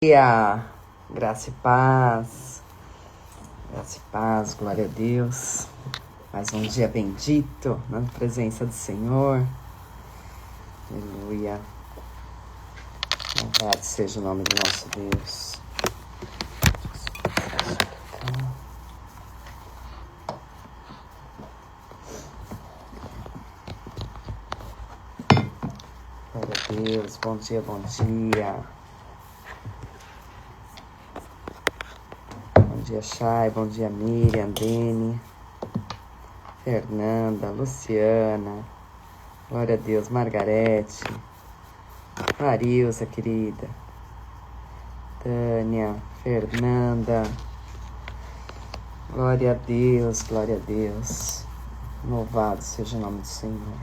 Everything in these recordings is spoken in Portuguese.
Dia, graça e paz, glória a Deus. Mais um dia bendito na presença do Senhor. Aleluia. Louvado seja o nome do nosso Deus. Glória a Deus, bom dia, bom dia. Bom dia, Chay, bom dia, Miriam, Dene, Fernanda, Luciana, glória a Deus, Margarete, Marilza, querida, Tânia, Fernanda, glória a Deus, glória a Deus. Louvado seja o nome do Senhor.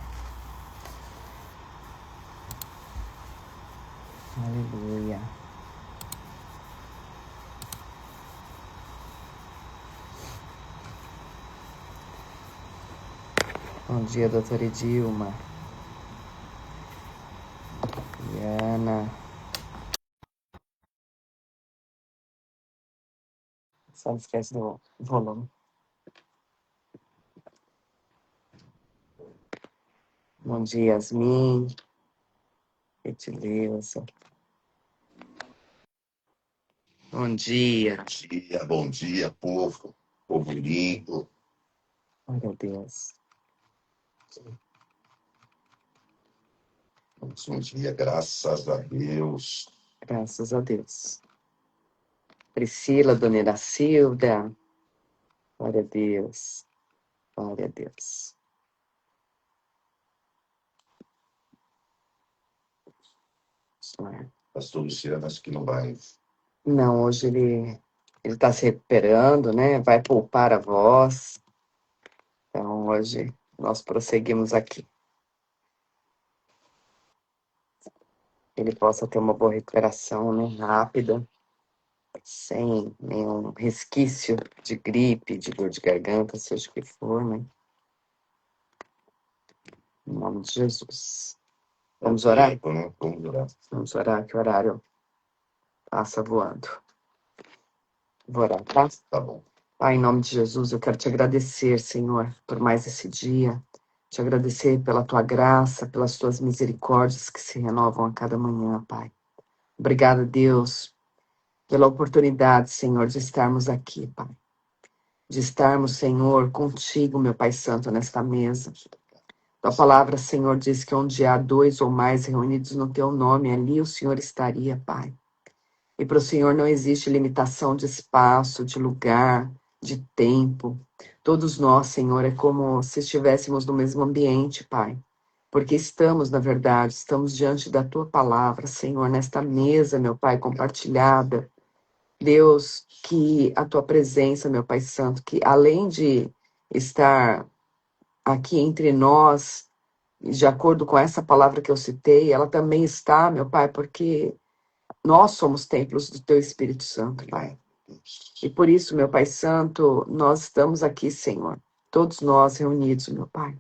Aleluia. Bom dia, doutora Edilma. Diana. Só não esquece do volume. Bom dia, Yasmin. Etileuza. Bom dia. Bom dia, povo lindo. Glória a Deus. Bom dia, graças a Deus. Graças a Deus. Priscila, Dona Iracilda. Glória a Deus. Glória a Deus. Pastor Luciano, acho que não vai. Não, hoje ele está se recuperando, né? Vai poupar a voz. Então, hoje nós prosseguimos aqui. Ele possa ter uma boa recuperação, né? Rápida, sem nenhum resquício de gripe, de dor de garganta, seja o que for, né? Em nome de Jesus. Vamos orar? Tempo, né? Vamos orar. Vamos orar, que o horário passa voando. Vou orar, tá? Tá bom. Pai, em nome de Jesus, eu quero te agradecer, Senhor, por mais esse dia. Te agradecer pela tua graça, pelas tuas misericórdias que se renovam a cada manhã, Pai. Obrigada, Deus, pela oportunidade, Senhor, de estarmos aqui, Pai. De estarmos, Senhor, contigo, meu Pai Santo, nesta mesa. Tua palavra, Senhor, diz que onde há 2 ou mais reunidos no teu nome, ali o Senhor estaria, Pai. E para o Senhor não existe limitação de espaço, de lugar, de tempo. Todos nós, Senhor, é como se estivéssemos no mesmo ambiente, Pai. Porque estamos, na verdade, estamos diante da Tua palavra, Senhor, nesta mesa, meu Pai, compartilhada. Deus, que a Tua presença, meu Pai Santo, que além de estar aqui entre nós, de acordo com essa palavra que eu citei, ela também está, meu Pai, porque nós somos templos do Teu Espírito Santo, Pai. E por isso, meu Pai Santo, nós estamos aqui, Senhor, todos nós reunidos, meu Pai.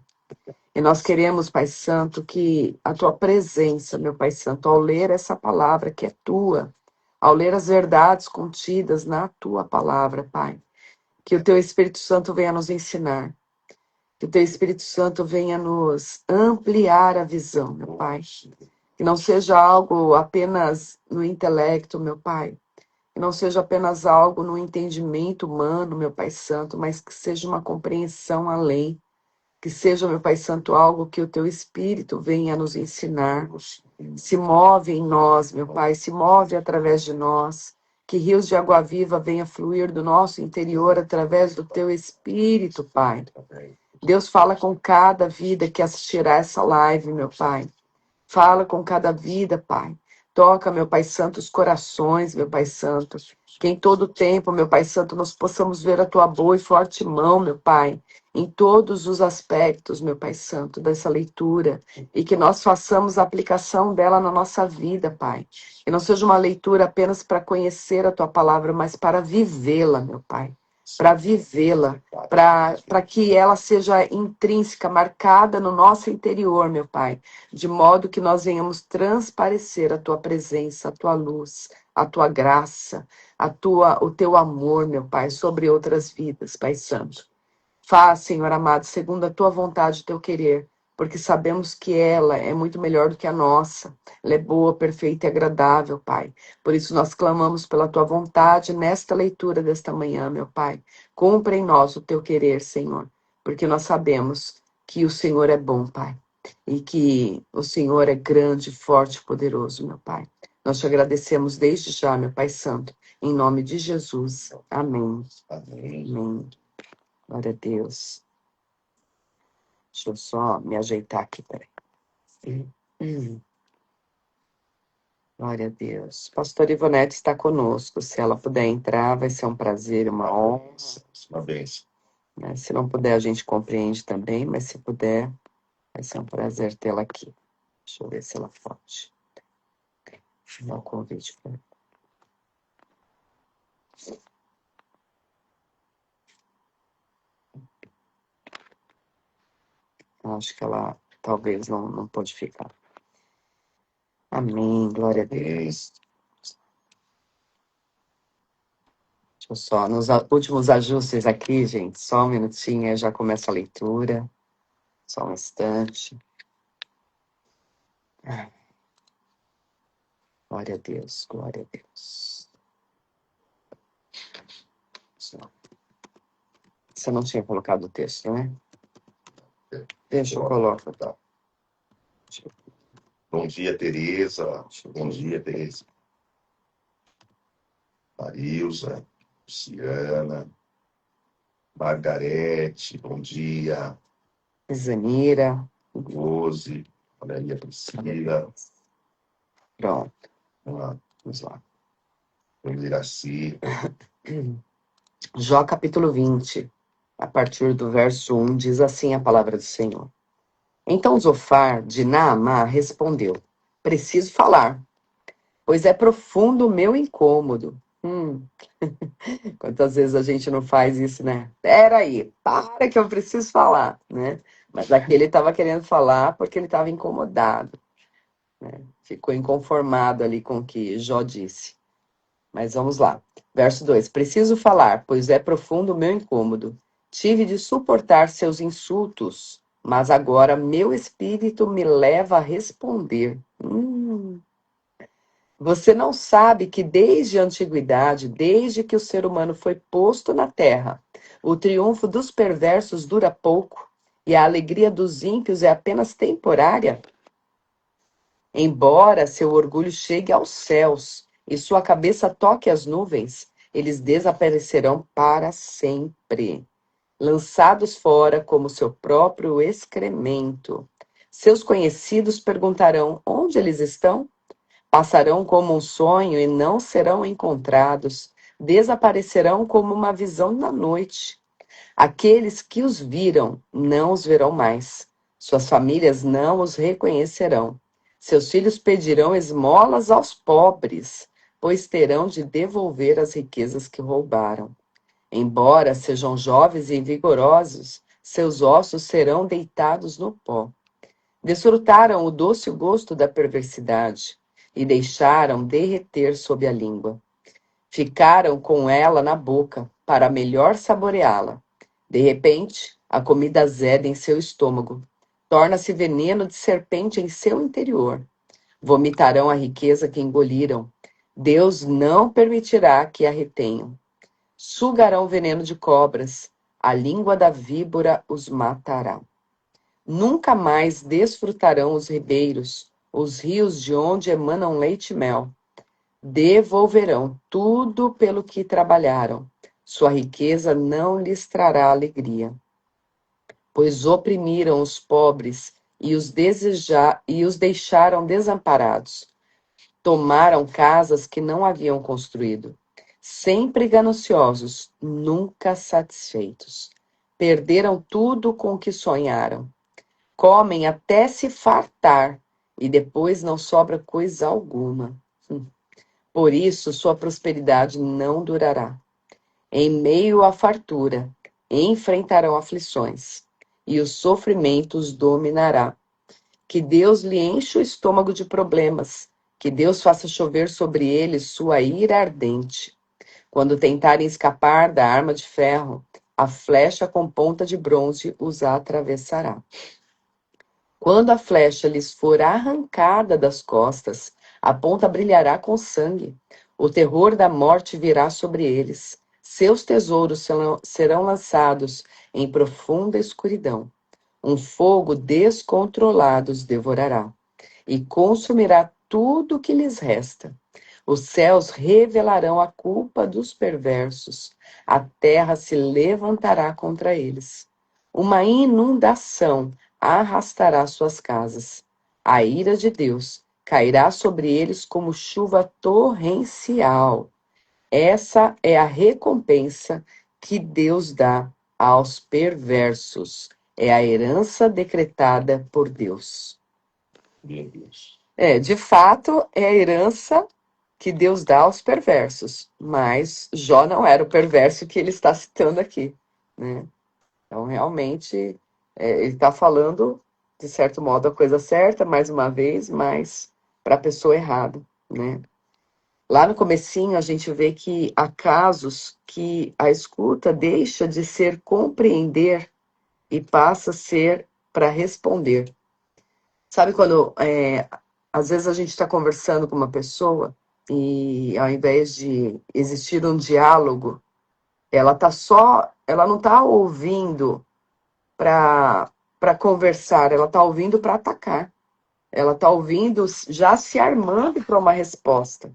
E nós queremos, Pai Santo, que a Tua presença, meu Pai Santo, ao ler essa palavra que é Tua, ao ler as verdades contidas na Tua palavra, Pai, que o Teu Espírito Santo venha nos ensinar, que o Teu Espírito Santo venha nos ampliar a visão, meu Pai. Que não seja algo apenas no intelecto, meu Pai. Que não seja apenas algo no entendimento humano, meu Pai Santo, mas que seja uma compreensão além. Que seja, meu Pai Santo, algo que o Teu Espírito venha nos ensinar. Se move em nós, meu Pai, se move através de nós. Que rios de água viva venham fluir do nosso interior através do Teu Espírito, Pai. Deus, fala com cada vida que assistirá essa live, meu Pai. Fala com cada vida, Pai. Toca, meu Pai Santo, os corações, meu Pai Santo. Que em todo tempo, meu Pai Santo, nós possamos ver a Tua boa e forte mão, meu Pai, em todos os aspectos, meu Pai Santo, dessa leitura. E que nós façamos a aplicação dela na nossa vida, Pai. Que não seja uma leitura apenas para conhecer a Tua palavra, mas para vivê-la, meu Pai. para vivê-la, para que ela seja intrínseca, marcada no nosso interior, meu Pai, de modo que nós venhamos transparecer a tua presença, a tua luz, a tua graça, o teu amor, meu Pai, sobre outras vidas, Pai Santo. Faz, Senhor amado, segundo a tua vontade, o teu querer, porque sabemos que ela é muito melhor do que a nossa. Ela é boa, perfeita e agradável, Pai. Por isso nós clamamos pela tua vontade nesta leitura desta manhã, meu Pai. Cumpra em nós o teu querer, Senhor, porque nós sabemos que o Senhor é bom, Pai, e que o Senhor é grande, forte e poderoso, meu Pai. Nós te agradecemos desde já, meu Pai Santo, em nome de Jesus. Amém. Amém. Amém. Glória a Deus. Deixa eu só me ajeitar aqui, peraí. Glória a Deus. Pastor Ivonete está conosco. Se ela puder entrar, vai ser um prazer, uma honra. Uma bênção. Né? Se não puder, a gente compreende também, mas se puder, vai ser um prazer tê-la aqui. Deixa eu ver se ela pode. Deixa eu dar o convite para ela. Acho que ela talvez não pode ficar. Amém. Glória a Deus. Deixa eu só, nos últimos ajustes aqui, gente, só um minutinho, eu já começo a leitura. Só um instante. Glória a Deus, glória a Deus. Você não tinha colocado o texto, né? Deixa eu colocar. Tá. Bom dia, Tereza. Bom dia, Tereza. Marilza, Luciana, Margarete, bom dia. Zanira. Rose, olha aí a Priscila. Pronto, Vamos lá. Vamos Iraci. Jó capítulo 20, a partir do verso 1, diz assim a palavra do Senhor. Então Zofar de Naamá respondeu, preciso falar, pois é profundo o meu incômodo. Quantas vezes a gente não faz isso, né? Peraí, para que eu preciso falar, né? Mas aqui ele estava querendo falar porque ele estava incomodado, né? Ficou inconformado ali com o que Jó disse. Mas vamos lá. Verso 2. Preciso falar, pois é profundo o meu incômodo. Tive de suportar seus insultos, mas agora meu espírito me leva a responder. Você não sabe que desde a antiguidade, desde que o ser humano foi posto na terra, o triunfo dos perversos dura pouco e a alegria dos ímpios é apenas temporária? Embora seu orgulho chegue aos céus e sua cabeça toque as nuvens, eles desaparecerão para sempre, lançados fora como seu próprio excremento. Seus conhecidos perguntarão onde eles estão? Passarão como um sonho e não serão encontrados. Desaparecerão como uma visão na noite. Aqueles que os viram não os verão mais. Suas famílias não os reconhecerão. Seus filhos pedirão esmolas aos pobres, pois terão de devolver as riquezas que roubaram. Embora sejam jovens e vigorosos, seus ossos serão deitados no pó. Desfrutaram o doce gosto da perversidade e deixaram derreter sob a língua. Ficaram com ela na boca para melhor saboreá-la. De repente, a comida azeda em seu estômago. Torna-se veneno de serpente em seu interior. Vomitarão a riqueza que engoliram. Deus não permitirá que a retenham. Sugarão veneno de cobras. A língua da víbora os matará. Nunca mais desfrutarão os ribeiros, os rios de onde emanam leite e mel. Devolverão tudo pelo que trabalharam. Sua riqueza não lhes trará alegria. Pois oprimiram os pobres e os deixaram desamparados. Tomaram casas que não haviam construído. Sempre gananciosos, nunca satisfeitos. Perderam tudo com o que sonharam. Comem até se fartar e depois não sobra coisa alguma. Por isso, sua prosperidade não durará. Em meio à fartura, enfrentarão aflições, e o sofrimento os dominará. Que Deus lhe enche o estômago de problemas, que Deus faça chover sobre eles sua ira ardente. Quando tentarem escapar da arma de ferro, a flecha com ponta de bronze os atravessará. Quando a flecha lhes for arrancada das costas, a ponta brilhará com sangue. O terror da morte virá sobre eles. Seus tesouros serão lançados em profunda escuridão. Um fogo descontrolado os devorará e consumirá tudo o que lhes resta. Os céus revelarão a culpa dos perversos. A terra se levantará contra eles. Uma inundação arrastará suas casas. A ira de Deus cairá sobre eles como chuva torrencial. Essa é a recompensa que Deus dá aos perversos. É a herança decretada por Deus. Meu Deus. De fato, é a herança que Deus dá aos perversos. Mas Jó não era o perverso que ele está citando aqui, né? Então, realmente, ele está falando, de certo modo, a coisa certa, mais uma vez, mas para a pessoa errada, né? Lá no comecinho, a gente vê que há casos que a escuta deixa de ser compreender e passa a ser para responder. Sabe quando, às vezes a gente está conversando com uma pessoa e ao invés de existir um diálogo, ela não está ouvindo para conversar, ela está ouvindo para atacar. Ela está ouvindo já se armando para uma resposta.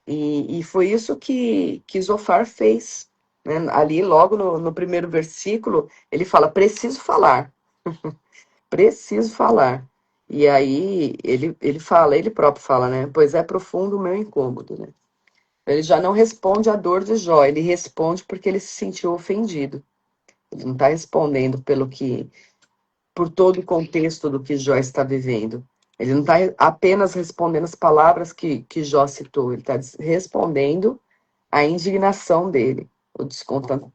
E foi isso que Zofar fez, né? Ali, logo no primeiro versículo, ele fala: preciso falar, preciso falar. E aí ele fala, ele próprio fala, né? Pois é profundo o meu incômodo, né? Ele já não responde à dor de Jó, ele responde porque ele se sentiu ofendido. Ele não está respondendo por todo o contexto do que Jó está vivendo. Ele não está apenas respondendo as palavras que Jó citou, ele está respondendo a indignação dele, o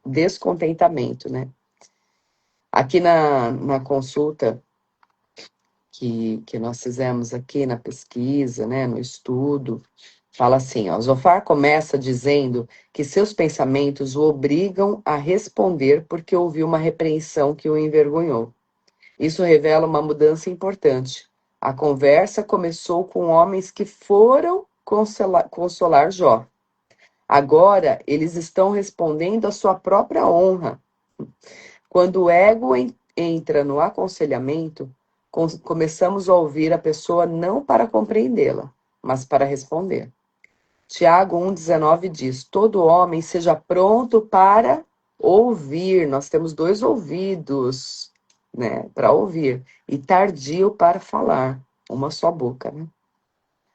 descontentamento, né? Aqui na consulta que nós fizemos aqui, na pesquisa, né, no estudo, fala assim, ó, Zofar começa dizendo que seus pensamentos o obrigam a responder porque ouviu uma repreensão que o envergonhou. Isso revela uma mudança importante. A conversa começou com homens que foram consolar Jó. Agora, eles estão respondendo à sua própria honra. Quando o ego entra no aconselhamento, começamos a ouvir a pessoa não para compreendê-la, mas para responder. Tiago 1,19 diz: todo homem seja pronto para ouvir. Nós temos 2 ouvidos, né, para ouvir, e tardio para falar, uma só boca, né?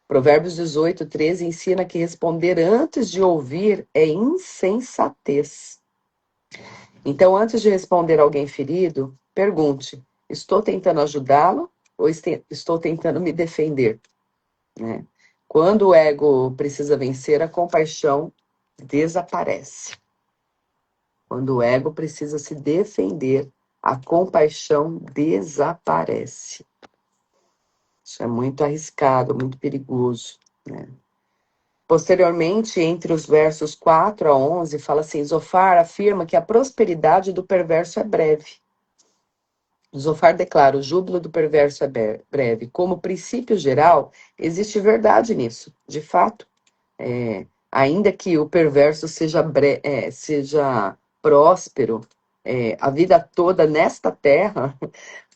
Provérbios 18:13 ensina que responder antes de ouvir é insensatez. Então, antes de responder alguém ferido, pergunte: estou tentando ajudá-lo ou estou tentando me defender? Né? Quando o ego precisa vencer, a compaixão desaparece. Quando o ego precisa se defender, a compaixão desaparece. Isso é muito arriscado, muito perigoso, né? Posteriormente, entre os versos 4 a 11, fala assim, Zofar afirma que a prosperidade do perverso é breve. Zofar declara, o júbilo do perverso é breve. Como princípio geral, existe verdade nisso, de fato. Ainda que o perverso seja próspero, a vida toda nesta terra,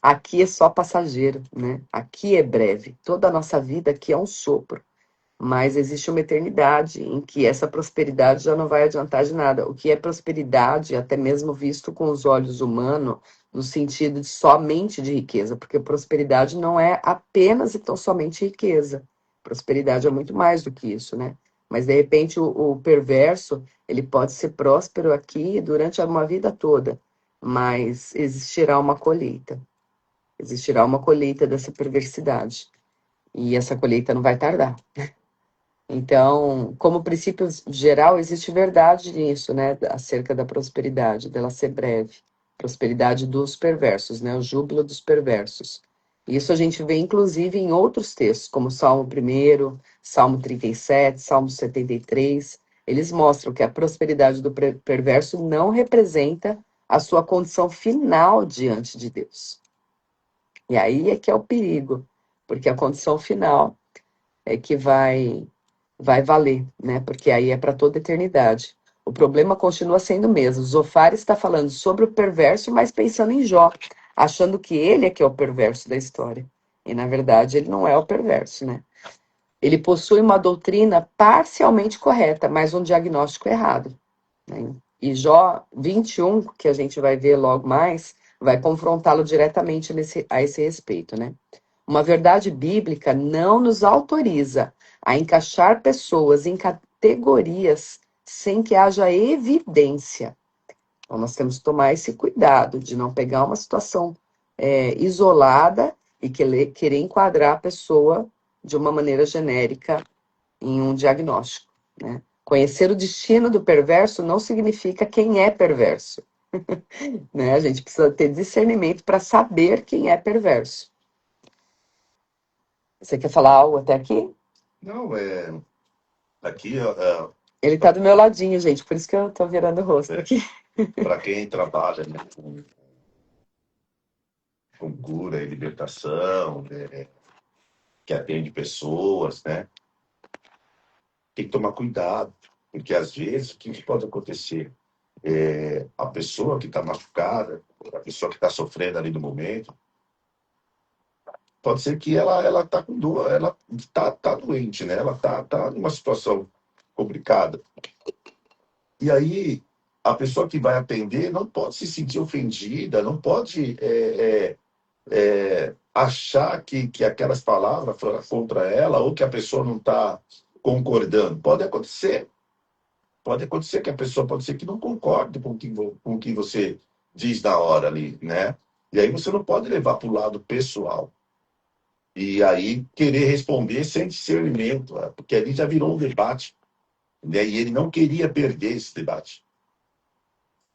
aqui é só passageiro, né? Aqui é breve. Toda a nossa vida aqui é um sopro. Mas existe uma eternidade em que essa prosperidade já não vai adiantar de nada. O que é prosperidade, até mesmo visto com os olhos humanos, no sentido de somente de riqueza, porque prosperidade não é apenas e tão somente riqueza. Prosperidade é muito mais do que isso, né? Mas, de repente, o perverso, ele pode ser próspero aqui durante uma vida toda, mas existirá uma colheita. Existirá uma colheita dessa perversidade. E essa colheita não vai tardar. Então, como princípio geral, existe verdade nisso, né, acerca da prosperidade, dela ser breve. Prosperidade dos perversos, né, o júbilo dos perversos. Isso a gente vê, inclusive, em outros textos, como Salmo 1, Salmo 37, Salmo 73. Eles mostram que a prosperidade do perverso não representa a sua condição final diante de Deus. E aí é que é o perigo, porque a condição final é que vai valer, né? Porque aí é para toda a eternidade. O problema continua sendo o mesmo. Zofar está falando sobre o perverso, mas pensando em Jó, achando que ele é que é o perverso da história. E na verdade ele não é o perverso, né? Ele possui uma doutrina parcialmente correta, mas um diagnóstico errado, né? E Jó 21, que a gente vai ver logo mais, vai confrontá-lo diretamente a esse respeito, né? Uma verdade bíblica não nos autoriza a encaixar pessoas em categorias sem que haja evidência. Então, nós temos que tomar esse cuidado de não pegar uma situação isolada e querer enquadrar a pessoa de uma maneira genérica em um diagnóstico, né? Conhecer o destino do perverso não significa quem é perverso, né? A gente precisa ter discernimento para saber quem é perverso. Você quer falar algo até aqui? Não, aqui, Ele tá do meu ladinho, gente, por isso que eu tô virando o rosto aqui. para quem trabalha, né, com cura e libertação, né, que atende pessoas, né, tem que tomar cuidado, porque às vezes o que pode acontecer? A pessoa que está machucada, a pessoa que está sofrendo ali no momento, pode ser que ela tá com dor, ela tá doente, né? Ela tá numa situação complicada. E aí, a pessoa que vai atender não pode se sentir ofendida, não pode achar que aquelas palavras foram contra ela ou que a pessoa não está concordando. Pode acontecer que a pessoa pode ser que não concorde com o que você diz na hora ali, né? E aí você não pode levar para o lado pessoal. E aí querer responder sem discernimento, porque ali já virou um debate, né? E ele não queria perder esse debate.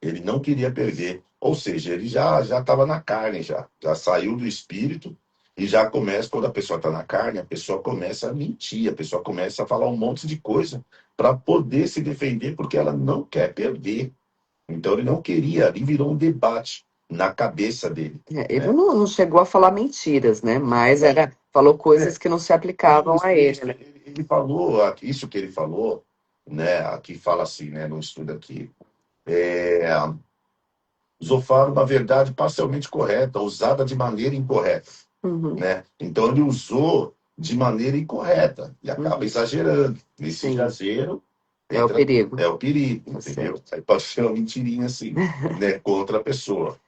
Ele não queria perder. Ou seja, ele já estava na carne, já saiu do espírito e já começa, quando a pessoa está na carne, a pessoa começa a mentir, a pessoa começa a falar um monte de coisa para poder se defender, porque ela não quer perder. Então ele não queria, ali virou um debate na cabeça dele. Ele Né? não chegou a falar mentiras, né? Mas falou coisas que não se aplicavam a ele, né? Ele falou, isso que ele falou, né? Aqui fala assim, né? No estudo aqui. Zofar uma verdade parcialmente correta, usada de maneira incorreta. Uhum, Né? Então ele usou de maneira incorreta e acaba exagerando. Nesse sim. exagero É o perigo. é o perigo, Tá entendeu? certo. Aí pode ser uma mentirinha assim, né, contra a pessoa.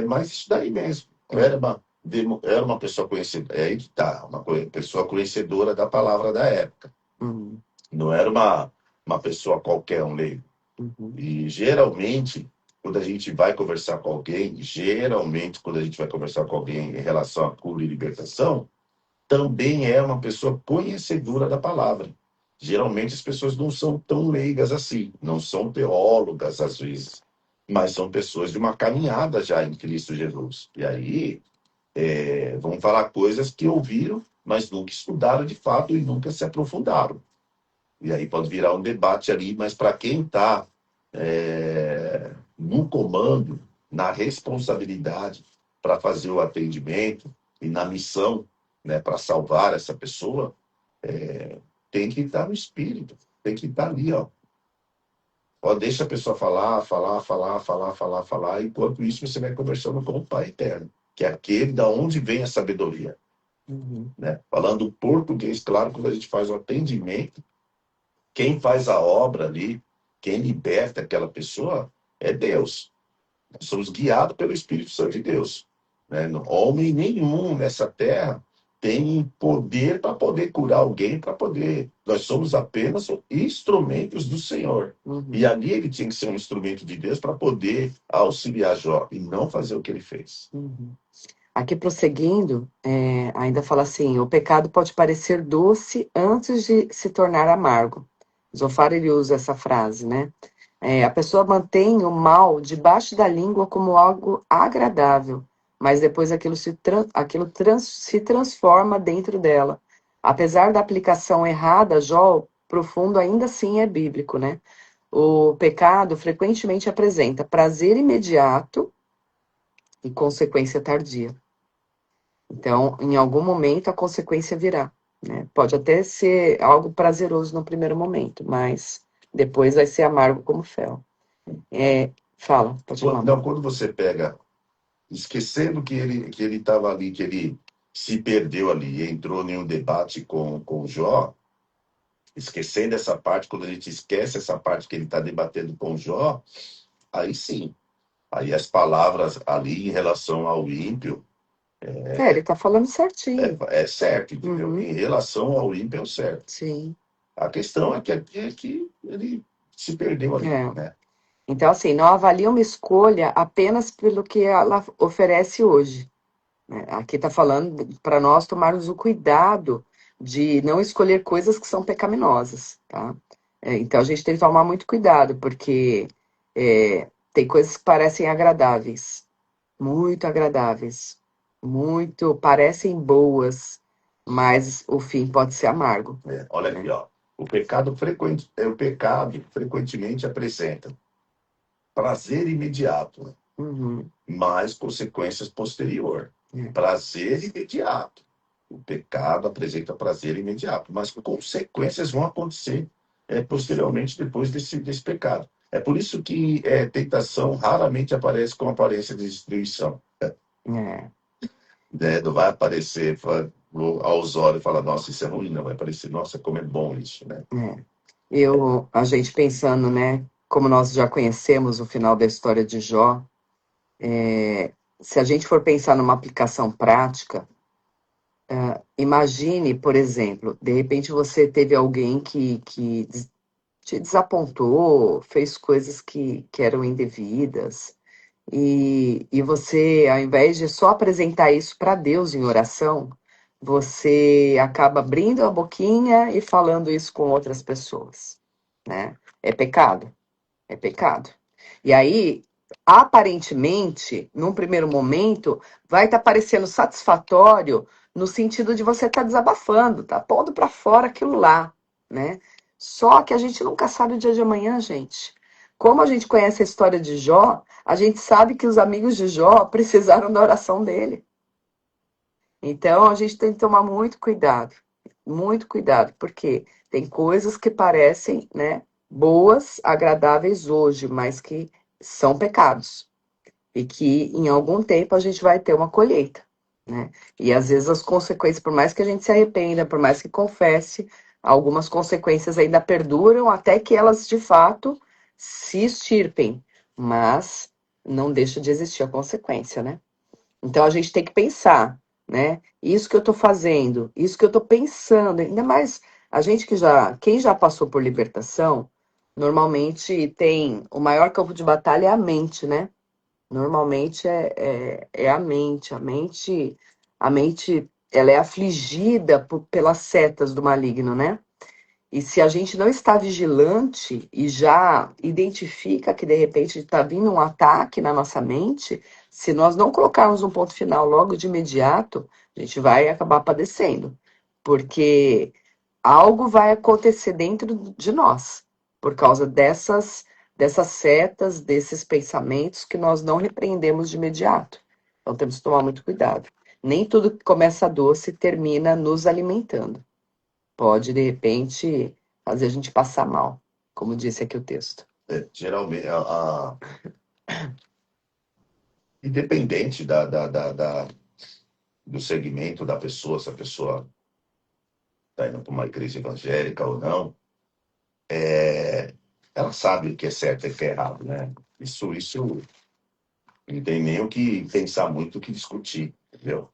Mas isso daí mesmo. Era uma pessoa conhecedora, é aí que tá, pessoa conhecedora da palavra da época. Uhum, Não era uma pessoa qualquer, um leigo. uhum, E geralmente, quando a gente vai conversar com alguém, em relação a cura e libertação, também é uma pessoa conhecedora da palavra. Geralmente as pessoas não são tão leigas assim, não são teólogas às vezes, mas são pessoas de uma caminhada já em Cristo Jesus. E aí vão falar coisas que ouviram, mas nunca estudaram de fato e nunca se aprofundaram. E aí pode virar um debate ali, mas para quem está no comando, na responsabilidade para fazer o atendimento e na missão, né, para salvar essa pessoa, tem que estar no espírito, tem que estar ali, ó. Deixa a pessoa falar, enquanto isso você vai conversando com o Pai Eterno, que é aquele da onde vem a sabedoria. uhum, Né? Falando português, claro, quando a gente faz o atendimento, quem faz a obra ali, quem liberta aquela pessoa é Deus. Nós somos guiados pelo Espírito Santo de Deus. Né? Homem nenhum nessa terra tem poder para poder curar alguém, para poder. Nós somos apenas instrumentos do Senhor. uhum. E ali ele tinha que ser um instrumento de Deus para poder auxiliar Jó e não fazer o que ele fez. Uhum. Aqui prosseguindo, ainda fala assim: o pecado pode parecer doce antes de se tornar amargo. Zophar ele usa essa frase, né? A pessoa mantém o mal debaixo da língua como algo agradável, mas depois se transforma dentro dela. Apesar da aplicação errada, Jó, profundo ainda assim é bíblico, né? O pecado frequentemente apresenta prazer imediato e consequência tardia. Então, em algum momento, a consequência virá, né? Pode até ser algo prazeroso no primeiro momento, mas depois vai ser amargo como fel. Fala, pode falar, Não, amor. quando você pega, esquecendo que ele estava ali, que ele se perdeu ali, e entrou em um debate com o Jó, esquecendo essa parte, quando a gente esquece essa parte que ele está debatendo com o Jó, aí sim, aí as palavras ali em relação ao ímpio Ele tá falando certinho. é certo, entendeu? Uhum, Em relação ao ímpio é o certo. sim. A questão é que ele se perdeu ali, É. né? Então, assim, não avalia uma escolha apenas pelo que ela oferece hoje, né? Aqui está falando para nós tomarmos o cuidado de não escolher coisas que são pecaminosas, tá? Então a gente tem que tomar muito cuidado, porque tem coisas que parecem agradáveis, muito, parecem boas, mas o fim pode ser amargo, Olha aqui, né? ó. O pecado frequentemente apresenta prazer imediato, Uhum, mas consequências posterior. é, Prazer imediato. O pecado apresenta prazer imediato, mas consequências vão acontecer posteriormente depois desse pecado. É por isso que tentação raramente aparece com aparência de destruição. é, Né? Não vai aparecer aos olhos e falar, nossa, isso é ruim, não. Vai aparecer, nossa, como é bom isso, né? é. A gente pensando, né, como nós já conhecemos o final da história de Jó, se a gente for pensar numa aplicação prática, imagine, por exemplo, de repente você teve alguém que te desapontou, fez coisas que eram indevidas, e você, ao invés de só apresentar isso para Deus em oração, você acaba abrindo a boquinha e falando isso com outras pessoas, né? É pecado, é pecado. E aí, aparentemente, num primeiro momento, vai estar parecendo satisfatório no sentido de você estar desabafando, tá pondo para fora aquilo lá, né? Só que a gente nunca sabe o dia de amanhã, gente. Como a gente conhece a história de Jó, a gente sabe que os amigos de Jó precisaram da oração dele. Então, a gente tem que tomar muito cuidado, porque tem coisas que parecem, né, boas, agradáveis hoje, mas que são pecados e que em algum tempo a gente vai ter uma colheita, né? E às vezes as consequências, por mais que a gente se arrependa, por mais que confesse, algumas consequências ainda perduram até que elas de fato se extirpem, mas não deixa de existir a consequência, né? Então a gente tem que pensar, né? Isso que eu estou fazendo, isso que eu estou pensando, ainda mais a gente quem já passou por libertação, normalmente tem o maior campo de batalha é a mente, né? Normalmente é a mente, ela é afligida pelas setas do maligno, né? E se a gente não está vigilante e já identifica que de repente está vindo um ataque na nossa mente, se nós não colocarmos um ponto final logo de imediato, a gente vai acabar padecendo, porque algo vai acontecer dentro de nós por causa dessas setas, desses pensamentos que nós não repreendemos de imediato. Então temos que tomar muito cuidado. Nem tudo que começa doce termina nos alimentando. Pode, de repente, fazer a gente passar mal, como disse aqui o texto. Geralmente, independente do segmento da pessoa, se a pessoa está indo para uma igreja evangélica ou não, ela sabe o que é certo e o que é errado, né? Isso não tem nem o que pensar muito, o que discutir, entendeu?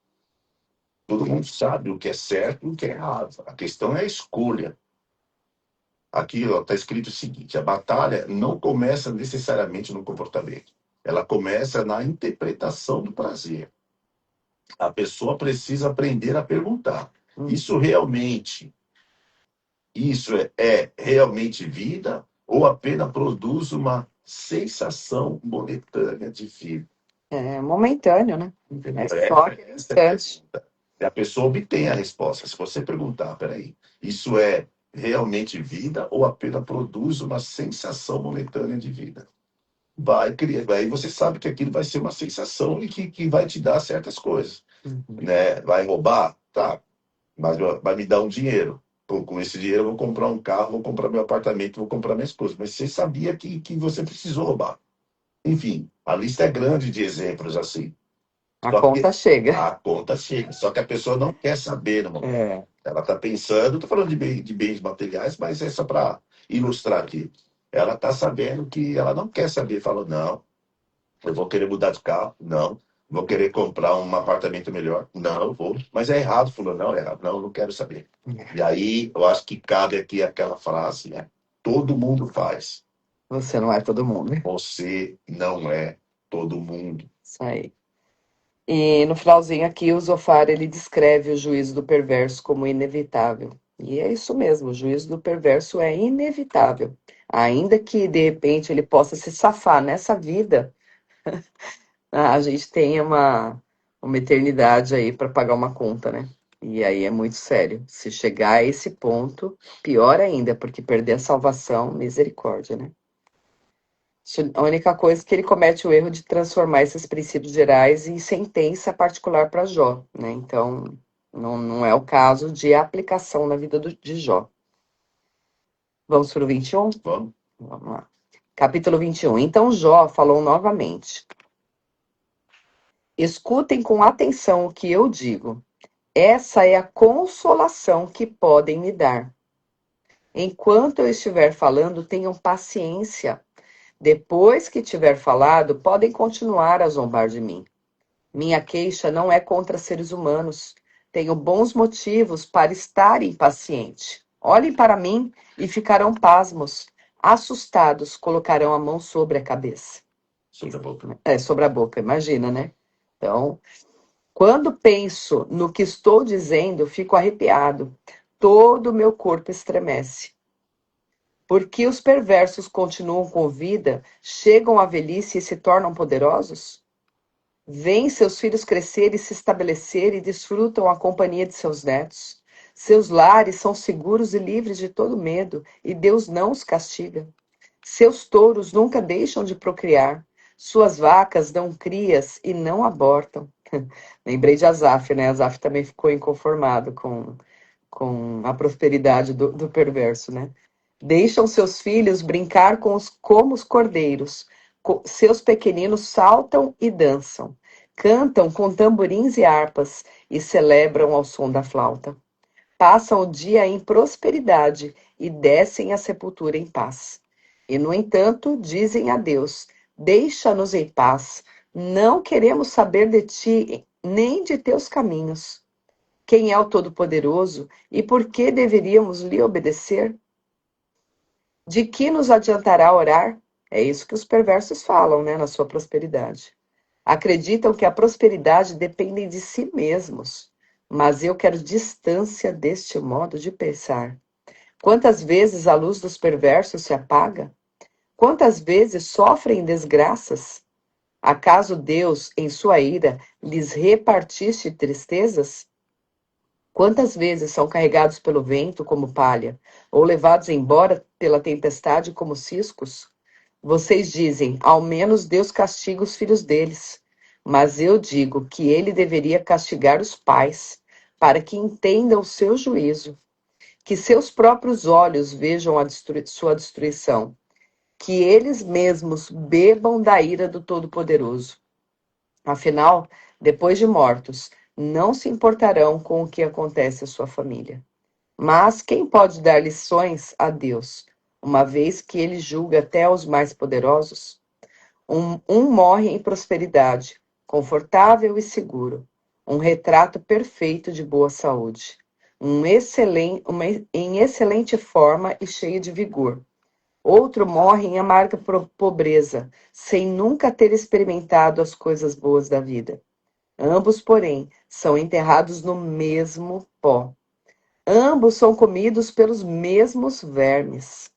Todo mundo sabe o que é certo e o que é errado. A questão é a escolha. Aqui está escrito o seguinte: a batalha não começa necessariamente no comportamento. Ela começa na interpretação do prazer. A pessoa precisa aprender a perguntar. Hum. Isso é realmente vida ou apenas produz uma sensação momentânea de vida? É momentâneo, né? Entendeu? É só aquele Essa é a instante. pergunta. E a pessoa obtém a resposta. Se você perguntar, peraí, isso é realmente vida ou apenas produz uma sensação momentânea de vida? Vai criar, aí você sabe que aquilo vai ser uma sensação e que vai te dar certas coisas, Uhum. né? Vai roubar? Tá, mas vai me dar um dinheiro. Pô, com esse dinheiro eu vou comprar um carro, vou comprar meu apartamento, vou comprar minhas coisas. Mas você sabia que você precisou roubar. Enfim, a lista é grande de exemplos assim. A Só conta que chega. a conta chega. Só que a pessoa não quer saber no momento. É. Ela está pensando, estou falando de bens materiais, mas é só para ilustrar aqui. Ela está sabendo que ela não quer saber. Fala, não, eu vou querer mudar de carro? Não. Vou querer comprar um apartamento melhor? Não, eu vou. Mas é errado, fulano. Não, é errado. Não, eu não quero saber. E aí, eu acho que cabe aqui aquela frase, né? Todo mundo faz. Você não é todo mundo. Você não é todo mundo. Isso aí. E no finalzinho aqui, o Zofar, ele descreve o juízo do perverso como inevitável. E é isso mesmo, o juízo do perverso é inevitável. Ainda que, de repente, ele possa se safar nessa vida, a gente tem uma eternidade aí para pagar uma conta, né? E aí é muito sério. Se chegar a esse ponto, pior ainda, porque perder a salvação, misericórdia, né? A única coisa é que ele comete o erro de transformar esses princípios gerais em sentença particular para Jó, né? Então, não é o caso de aplicação na vida de Jó. Vamos para o 21? Vamos? Vamos lá. Capítulo 21. Então Jó falou novamente: Escutem com atenção o que eu digo. Essa é a consolação que podem me dar. Enquanto eu estiver falando, tenham paciência. Depois que tiver falado, podem continuar a zombar de mim. Minha queixa não é contra seres humanos. Tenho bons motivos para estar impaciente. Olhem para mim e ficarão pasmos. Assustados, colocarão a mão sobre a cabeça. Sobre a boca. Sobre a boca, imagina, né? Então, quando penso no que estou dizendo, fico arrepiado. Todo o meu corpo estremece. Porque os perversos continuam com vida, chegam à velhice e se tornam poderosos? Vêem seus filhos crescer e se estabelecer e desfrutam a companhia de seus netos. Seus lares são seguros e livres de todo medo, e Deus não os castiga. Seus touros nunca deixam de procriar. Suas vacas dão crias e não abortam. Lembrei de Asaf, né? Asaf também ficou inconformado com a prosperidade do perverso, né? Deixam seus filhos brincar como os cordeiros. Seus pequeninos saltam e dançam. Cantam com tamborins e harpas e celebram ao som da flauta. Passam o dia em prosperidade e descem à sepultura em paz. E, no entanto, dizem a Deus: Deixa-nos em paz. Não queremos saber de ti nem de teus caminhos. Quem é o Todo-Poderoso e por que deveríamos lhe obedecer? De que nos adiantará orar? É isso que os perversos falam, né, na sua prosperidade. Acreditam que a prosperidade depende de si mesmos, mas eu quero distância deste modo de pensar. Quantas vezes a luz dos perversos se apaga? Quantas vezes sofrem desgraças? Acaso Deus, em sua ira, lhes repartiste tristezas? Quantas vezes são carregados pelo vento como palha, ou levados embora pela tempestade como ciscos? Vocês dizem, ao menos Deus castiga os filhos deles. Mas eu digo que ele deveria castigar os pais, para que entendam o seu juízo, que seus próprios olhos vejam sua destruição, que eles mesmos bebam da ira do Todo-Poderoso. Afinal, depois de mortos, não se importarão com o que acontece à sua família. Mas quem pode dar lições a Deus, uma vez que ele julga até os mais poderosos? Um morre em prosperidade, confortável e seguro. Um retrato perfeito de boa saúde. Em excelente forma e cheio de vigor. Outro morre em amarga pobreza, sem nunca ter experimentado as coisas boas da vida. Ambos, porém, são enterrados no mesmo pó. Ambos são comidos pelos mesmos vermes.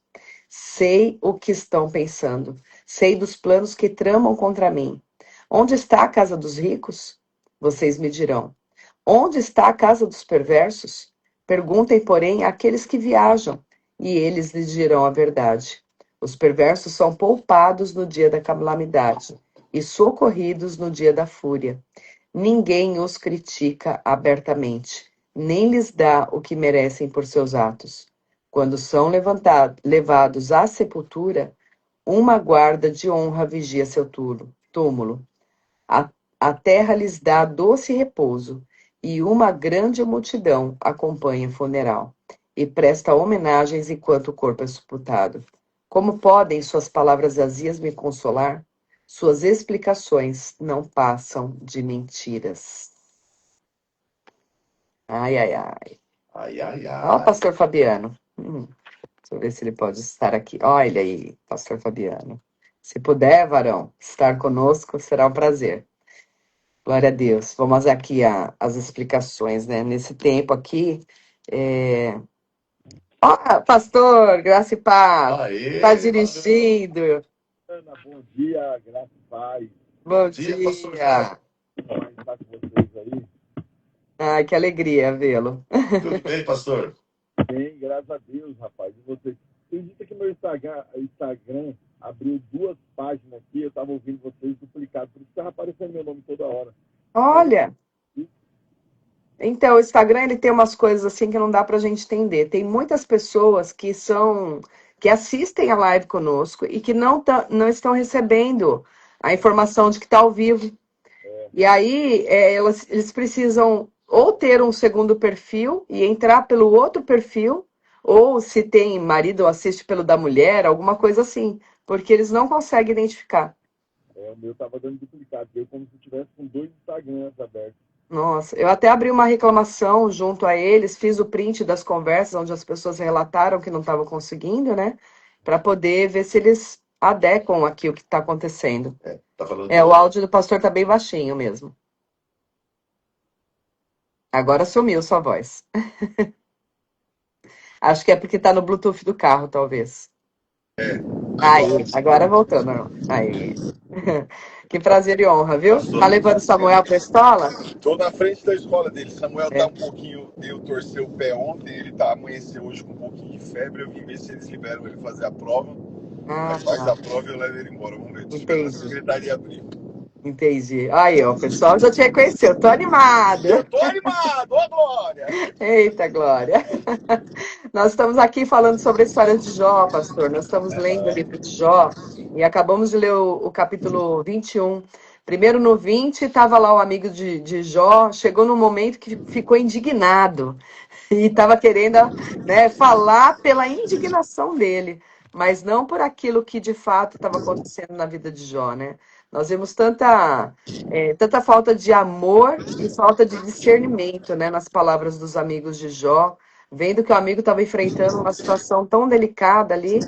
Sei o que estão pensando. Sei dos planos que tramam contra mim. Onde está a casa dos ricos? Vocês me dirão. Onde está a casa dos perversos? Perguntem, porém, àqueles que viajam, e eles lhes dirão a verdade. Os perversos são poupados no dia da calamidade e socorridos no dia da fúria. Ninguém os critica abertamente, nem lhes dá o que merecem por seus atos. Quando são levados à sepultura, uma guarda de honra vigia seu túmulo. A, a terra lhes dá doce repouso, e uma grande multidão acompanha o funeral, e presta homenagens enquanto o corpo é sepultado. Como podem suas palavras vazias me consolar? Suas explicações não passam de mentiras. Ai, ai, ai. Ai, ai, Ó, ai. pastor Fabiano. Deixa eu ver se ele pode estar aqui. Olha aí, pastor Fabiano. Se puder, varão, estar conosco, será um prazer. Glória a Deus. Vamos aqui as explicações, né? Nesse tempo aqui. Ó, pastor, graça e paz. Está Aê, varão. dirigindo. Ana, bom dia, graça e paz. Bom Bom dia, pastorzão. dia. Como é que está com vocês aí? Ai, que alegria vê-lo. Tudo bem, pastor? Bem, graças a Deus, rapaz. E vocês? Acredita que meu Instagram abriu 2 páginas aqui, eu estava ouvindo vocês duplicado, por isso estava aparecendo meu nome toda hora. Olha. Então, o Instagram ele tem umas coisas assim que não dá pra gente entender. Tem muitas pessoas que assistem a live conosco e que não estão recebendo a informação de que está ao vivo. E aí eles precisam ou ter um segundo perfil e entrar pelo outro perfil, ou se tem marido, assiste pelo da mulher, alguma coisa assim, porque eles não conseguem identificar. O meu estava dando duplicado, eu como se tivesse com 2 Instagrams abertos. Nossa, eu até abri uma reclamação junto a eles, fiz o print das conversas onde as pessoas relataram que não estavam conseguindo, né? Para poder ver se eles adequam aqui o que está acontecendo. Tá falando O áudio do pastor tá bem baixinho mesmo. Agora sumiu sua voz. Acho que é porque tá no Bluetooth do carro, talvez. Aí, agora voltou, não. Aí. Que prazer e honra, viu? Pastor. Tá levando Samuel para a escola? Estou na frente da escola dele. Samuel É. tá um pouquinho. Eu torci o pé ontem, ele amanheceu hoje com um pouquinho de febre. Eu vim ver se eles liberam ele fazer a prova. Mas faz a prova e eu levo ele embora. Vamos ver. Tô esperando a secretaria abrir. Entendi. Aí, ó, o pessoal já tinha conhecido. Eu tô animado. Eu tô animado, ô Glória! Eita, Glória. Nós estamos aqui falando sobre a história de Jó, pastor. Nós estamos lendo o livro de Jó e acabamos de ler o capítulo 21. Primeiro no 20, estava lá o amigo de Jó, chegou num momento que ficou indignado e estava querendo, né, falar pela indignação dele, mas não por aquilo que de fato estava acontecendo na vida de Jó, né? Nós vemos tanta falta de amor e falta de discernimento, né, nas palavras dos amigos de Jó, vendo que o amigo estava enfrentando uma situação tão delicada ali,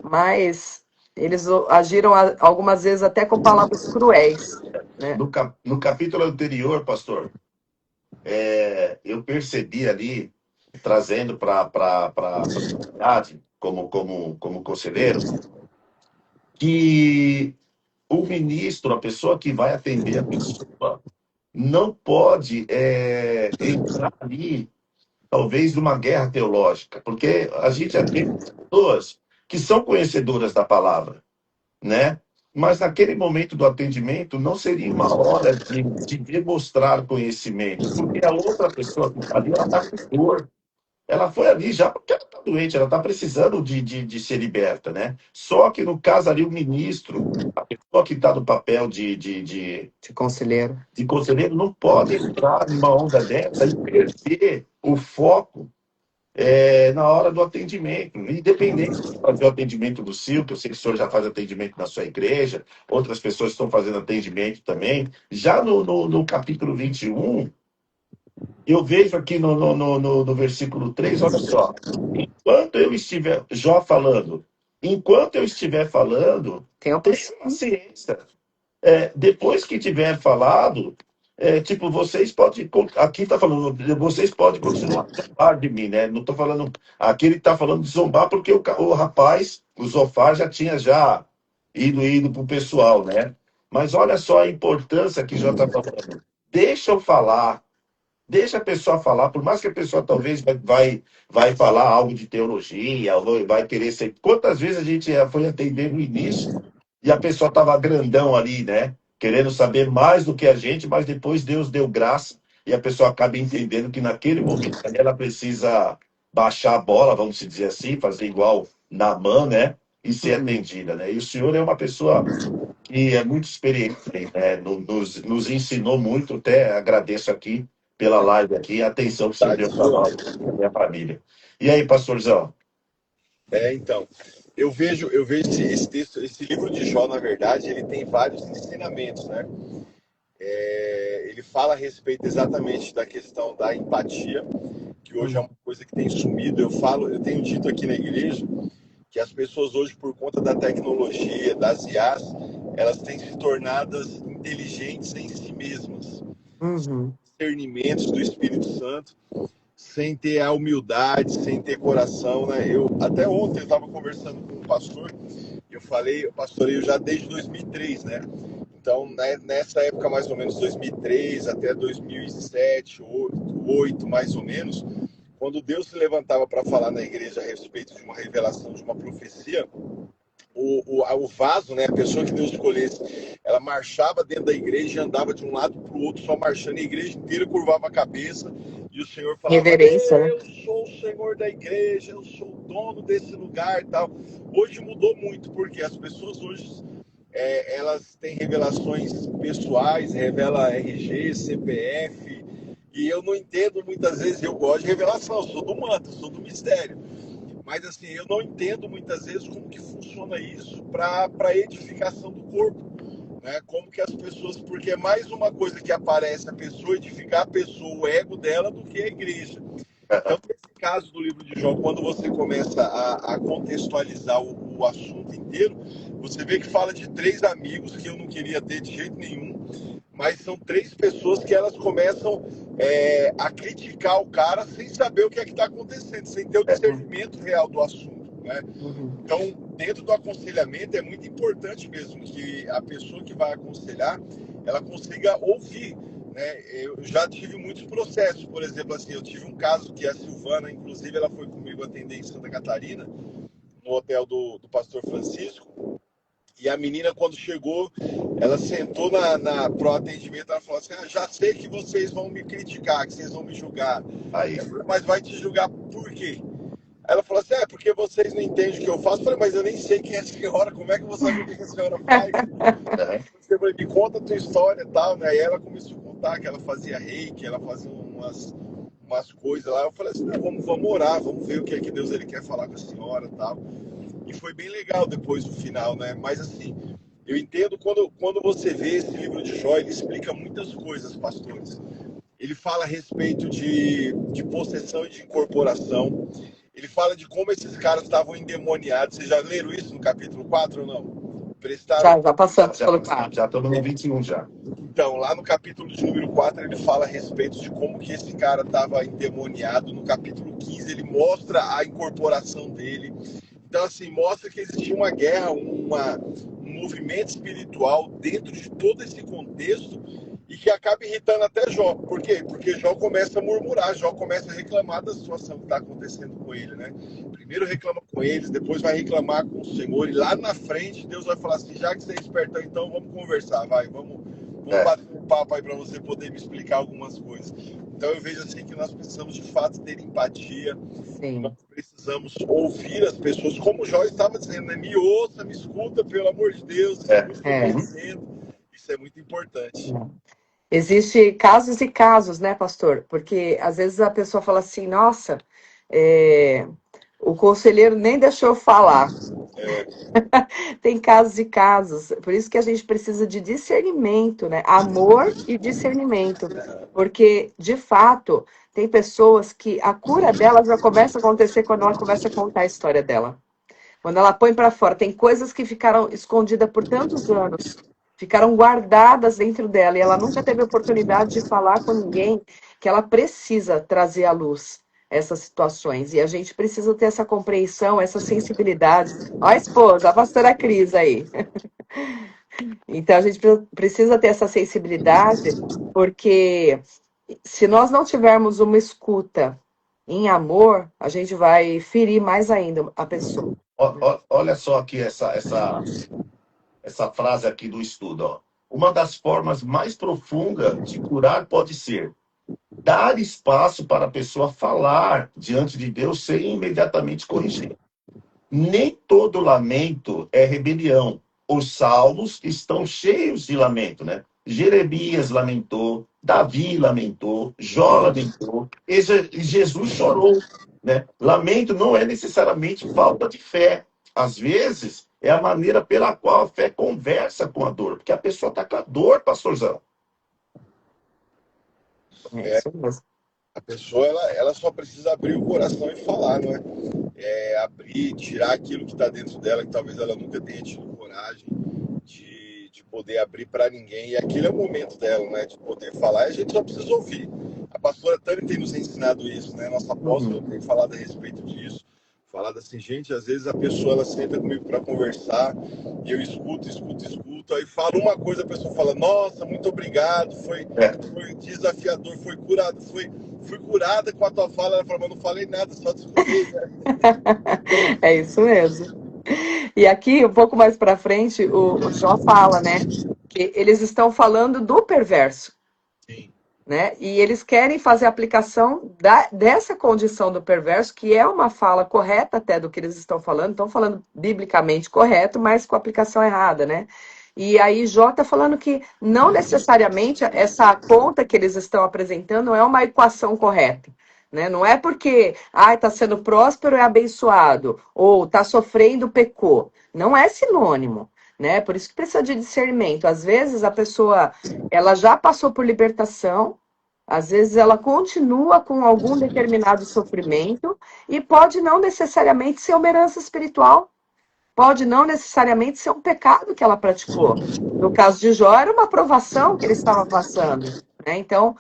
mas eles agiram algumas vezes até com palavras cruéis, né? No capítulo anterior, pastor, eu percebi ali, trazendo para a sociedade, como conselheiro, que o ministro, a pessoa que vai atender a pessoa, não pode entrar ali, talvez, numa guerra teológica, porque a gente atende pessoas que são conhecedoras da palavra, né? Mas naquele momento do atendimento não seria uma hora de demonstrar conhecimento, porque a outra pessoa que está ali, ela está com dor. Ela foi ali já porque ela está doente, ela está precisando de ser liberta, né? Só que no caso ali, o ministro, a pessoa que está no papel De conselheiro. de conselheiro, não pode entrar numa onda dessa e perder o foco na hora do atendimento. Independente de fazer o atendimento do CIL, que eu sei que o senhor já faz atendimento na sua igreja, outras pessoas estão fazendo atendimento também. Já no capítulo 21, eu vejo aqui no versículo 3, olha só. Enquanto eu estiver, Jó falando, enquanto eu estiver falando, Tem tenha paciência. Depois que tiver falado, tipo, vocês podem, aqui está falando, vocês podem continuar a zombar de mim, né? Não estou falando, aqui ele está falando de zombar porque o rapaz, o Zofar, já ido para o pessoal, né? Mas olha só a importância que já está falando. Deixa eu falar, deixa a pessoa falar, por mais que a pessoa talvez vai falar algo de teologia, ou vai querer ser. Quantas vezes a gente foi atender no início e a pessoa estava grandão ali, né? Querendo saber mais do que a gente, mas depois Deus deu graça e a pessoa acaba entendendo que naquele momento ela precisa baixar a bola, vamos dizer assim, fazer igual Naamã, né? E ser atendida, né? E o senhor é uma pessoa que é muito experiente, né? Nos ensinou muito, até agradeço aqui pela live aqui, a atenção que o senhor deu para nós, para minha família. E aí, pastorzão? Então, eu vejo esse texto, esse livro de Jó, na verdade, ele tem vários ensinamentos, né? Ele fala a respeito exatamente da questão da empatia, que hoje é uma coisa que tem sumido. Eu tenho dito aqui na igreja que as pessoas hoje, por conta da tecnologia, das IAs, elas têm se tornadas inteligentes em si mesmas. Discernimentos do Espírito Santo, sem ter a humildade, sem ter coração, né? Até ontem eu estava conversando com um pastor, eu pastoreio já desde 2003, né? Então, né, nessa época, mais ou menos 2003 até 2007, 2008, mais ou menos, quando Deus se levantava para falar na igreja a respeito de uma revelação, de uma profecia, o vaso, né, a pessoa que Deus escolhesse, ela marchava dentro da igreja e andava de um lado para o outro, só marchando, e a igreja inteira curvava a cabeça, e o Senhor falava, eu sou o Senhor da igreja, eu sou o dono desse lugar e tal. Hoje mudou muito, porque as pessoas hoje, elas têm revelações pessoais, revela RG, CPF, e eu não entendo muitas vezes, eu gosto de revelação, eu sou do manto, eu sou do mistério. Mas assim, eu não entendo muitas vezes como que funciona isso para a edificação do corpo. Né? Como que as pessoas, porque é mais uma coisa que aparece a pessoa edificar a pessoa, o ego dela, do que a igreja. Então, nesse caso do livro de Jó, quando você começa a contextualizar o assunto inteiro, você vê que fala de 3 amigos que eu não queria ter de jeito nenhum, mas são 3 pessoas que elas começam a criticar o cara sem saber o que é que está acontecendo, sem ter o discernimento real do assunto, né? Então, dentro do aconselhamento, é muito importante mesmo que a pessoa que vai aconselhar, ela consiga ouvir, né? Eu já tive muitos processos, por exemplo, assim, eu tive um caso que a Silvana, inclusive, ela foi comigo atender em Santa Catarina, no hotel do pastor Francisco. E a menina, quando chegou, ela sentou pro atendimento, ela falou assim, já sei que vocês vão me criticar, que vocês vão me julgar. Aí, mas vai te julgar por quê? Ela falou assim, porque vocês não entendem o que eu faço. Eu falei, mas eu nem sei quem é a senhora, como é que eu vou saber o que a senhora faz? Você falou, me conta a tua história e tal, né? E ela começou a contar que ela fazia reiki, ela fazia umas coisas lá. Eu falei assim, vamos orar, vamos ver o que é que Deus ele quer falar com a senhora e tal. E foi bem legal depois do final, né? Mas assim, eu entendo quando você vê esse livro de Jó, ele explica muitas coisas, pastores. Ele fala a respeito de possessão e de incorporação. Ele fala de como esses caras estavam endemoniados. Vocês já leram isso no capítulo 4 ou não? Já passamos pelo 4. Já estamos no 21 já. Então, lá no capítulo de número 4, ele fala a respeito de como que esse cara estava endemoniado. No capítulo 15, ele mostra a incorporação dele. Então, assim, mostra que existia uma guerra, um movimento espiritual dentro de todo esse contexto e que acaba irritando até Jó. Por quê? Porque Jó começa a murmurar, Jó começa a reclamar da situação que está acontecendo com ele, né? Primeiro reclama com eles, depois vai reclamar com o Senhor e lá na frente Deus vai falar assim, já que você é espertão, então vamos conversar, vamos bater um papo aí para você poder me explicar algumas coisas. Então eu vejo assim que nós precisamos de fato ter empatia. Sim. Nós precisamos ouvir as pessoas, como o Jó estava dizendo, né? Me ouça, me escuta, pelo amor de Deus, isso é muito importante. Existem casos e casos, né, pastor? Porque às vezes a pessoa fala assim, nossa, o conselheiro nem deixou eu falar. Tem casos e casos. Por isso que a gente precisa de discernimento, né? Amor e discernimento. Porque, de fato, tem pessoas que a cura delas já começa a acontecer quando ela começa a contar a história dela. Quando ela põe para fora. Tem coisas que ficaram escondidas por tantos anos. ficaram guardadas dentro dela e ela nunca teve oportunidade de falar com ninguém que ela precisa trazer à luz essas situações. E a gente precisa ter essa compreensão, essa sensibilidade. Ó, a esposa, a pastora Cris aí. Então a gente precisa ter essa sensibilidade, porque se nós não tivermos uma escuta em amor, a gente vai ferir mais ainda a pessoa. Olha só aqui essa frase aqui do estudo. Ó. Uma das formas mais profundas de curar pode ser dar espaço para a pessoa falar diante de Deus sem imediatamente corrigir. Nem todo lamento é rebelião. Os salmos estão cheios de lamento, né? Jeremias lamentou, Davi lamentou, Jó lamentou, e Jesus chorou, né? Lamento não é necessariamente falta de fé. Às vezes, é a maneira pela qual a fé conversa com a dor, porque a pessoa está com a dor, pastorzão. É isso mesmo. A pessoa, ela só precisa abrir o coração e falar, não é? Abrir, tirar aquilo que está dentro dela, que talvez ela nunca tenha tido coragem de poder abrir para ninguém. E aquele é o momento dela, né? De poder falar. E a gente só precisa ouvir. A pastora Tânia tem nos ensinado isso, né? Nossa apóstola tem falado a respeito disso. Falado assim, gente, às vezes a pessoa ela senta comigo para conversar e eu escuto, aí falo uma coisa, a pessoa fala, nossa, muito obrigado, foi desafiador, fui curada com a tua fala. Ela fala, mas não falei nada, só te escutei, né? É isso mesmo. E aqui, um pouco mais para frente, o Jó fala, né? Que eles estão falando do perverso. Sim. Né? E eles querem fazer a aplicação dessa condição do perverso, que é uma fala correta até do que eles estão falando biblicamente correto, mas com a aplicação errada, né? E aí Jó está falando que não necessariamente essa conta que eles estão apresentando é uma equação correta. Né? Não é porque está sendo próspero é abençoado, ou está sofrendo, pecou. Não é sinônimo. Né? Por isso que precisa de discernimento. Às vezes a pessoa ela já passou por libertação, às vezes ela continua com algum determinado sofrimento e pode não necessariamente ser uma herança espiritual, pode não necessariamente ser um pecado que ela praticou. No caso de Jó, era uma provação que ele estava passando. Né? Então,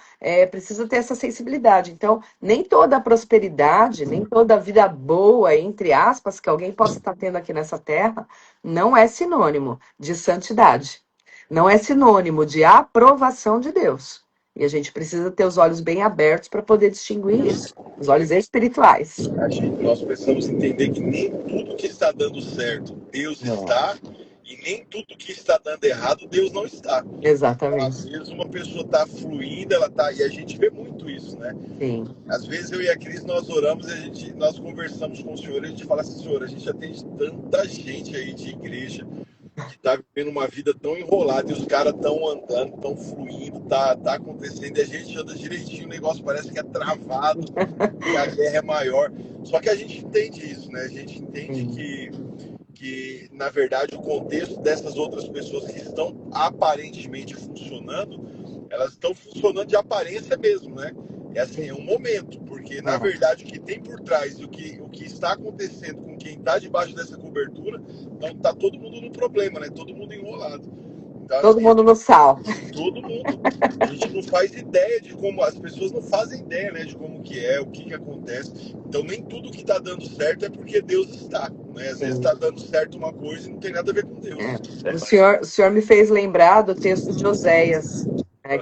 precisa ter essa sensibilidade. Então, nem toda prosperidade, nem toda vida boa, entre aspas, que alguém possa estar tendo aqui nessa terra, não é sinônimo de santidade. Não é sinônimo de aprovação de Deus. E a gente precisa ter os olhos bem abertos para poder distinguir isso. Os olhos espirituais. Nós precisamos entender que nem tudo que está dando certo, Deus está, e nem tudo que está dando errado, Deus não está. Exatamente. Às vezes uma pessoa está fluindo, ela tá, e a gente vê muito isso, né? Sim. Às vezes eu e a Cris, nós oramos e nós conversamos com o Senhor e a gente fala assim, Senhor, a gente atende tanta gente aí de igreja que tá vivendo uma vida tão enrolada e os caras estão andando, estão fluindo, tá acontecendo e a gente anda direitinho, o negócio parece que é travado e a guerra é maior. Só que a gente entende isso, né? A gente entende que na verdade, o contexto dessas outras pessoas que estão aparentemente funcionando, elas estão funcionando de aparência mesmo, né? É assim, é um momento, porque na verdade o que tem por trás e o que está acontecendo com quem está debaixo dessa cobertura, então tá todo mundo no problema, né? Todo mundo enrolado. Então, todo mundo no sal. Todo mundo. A gente não faz ideia de como, as pessoas não fazem ideia, né, de como que é, o que acontece. Então nem tudo que está dando certo é porque Deus está, né? Às vezes está dando certo uma coisa e não tem nada a ver com Deus. O senhor me fez lembrar do texto de Oséias.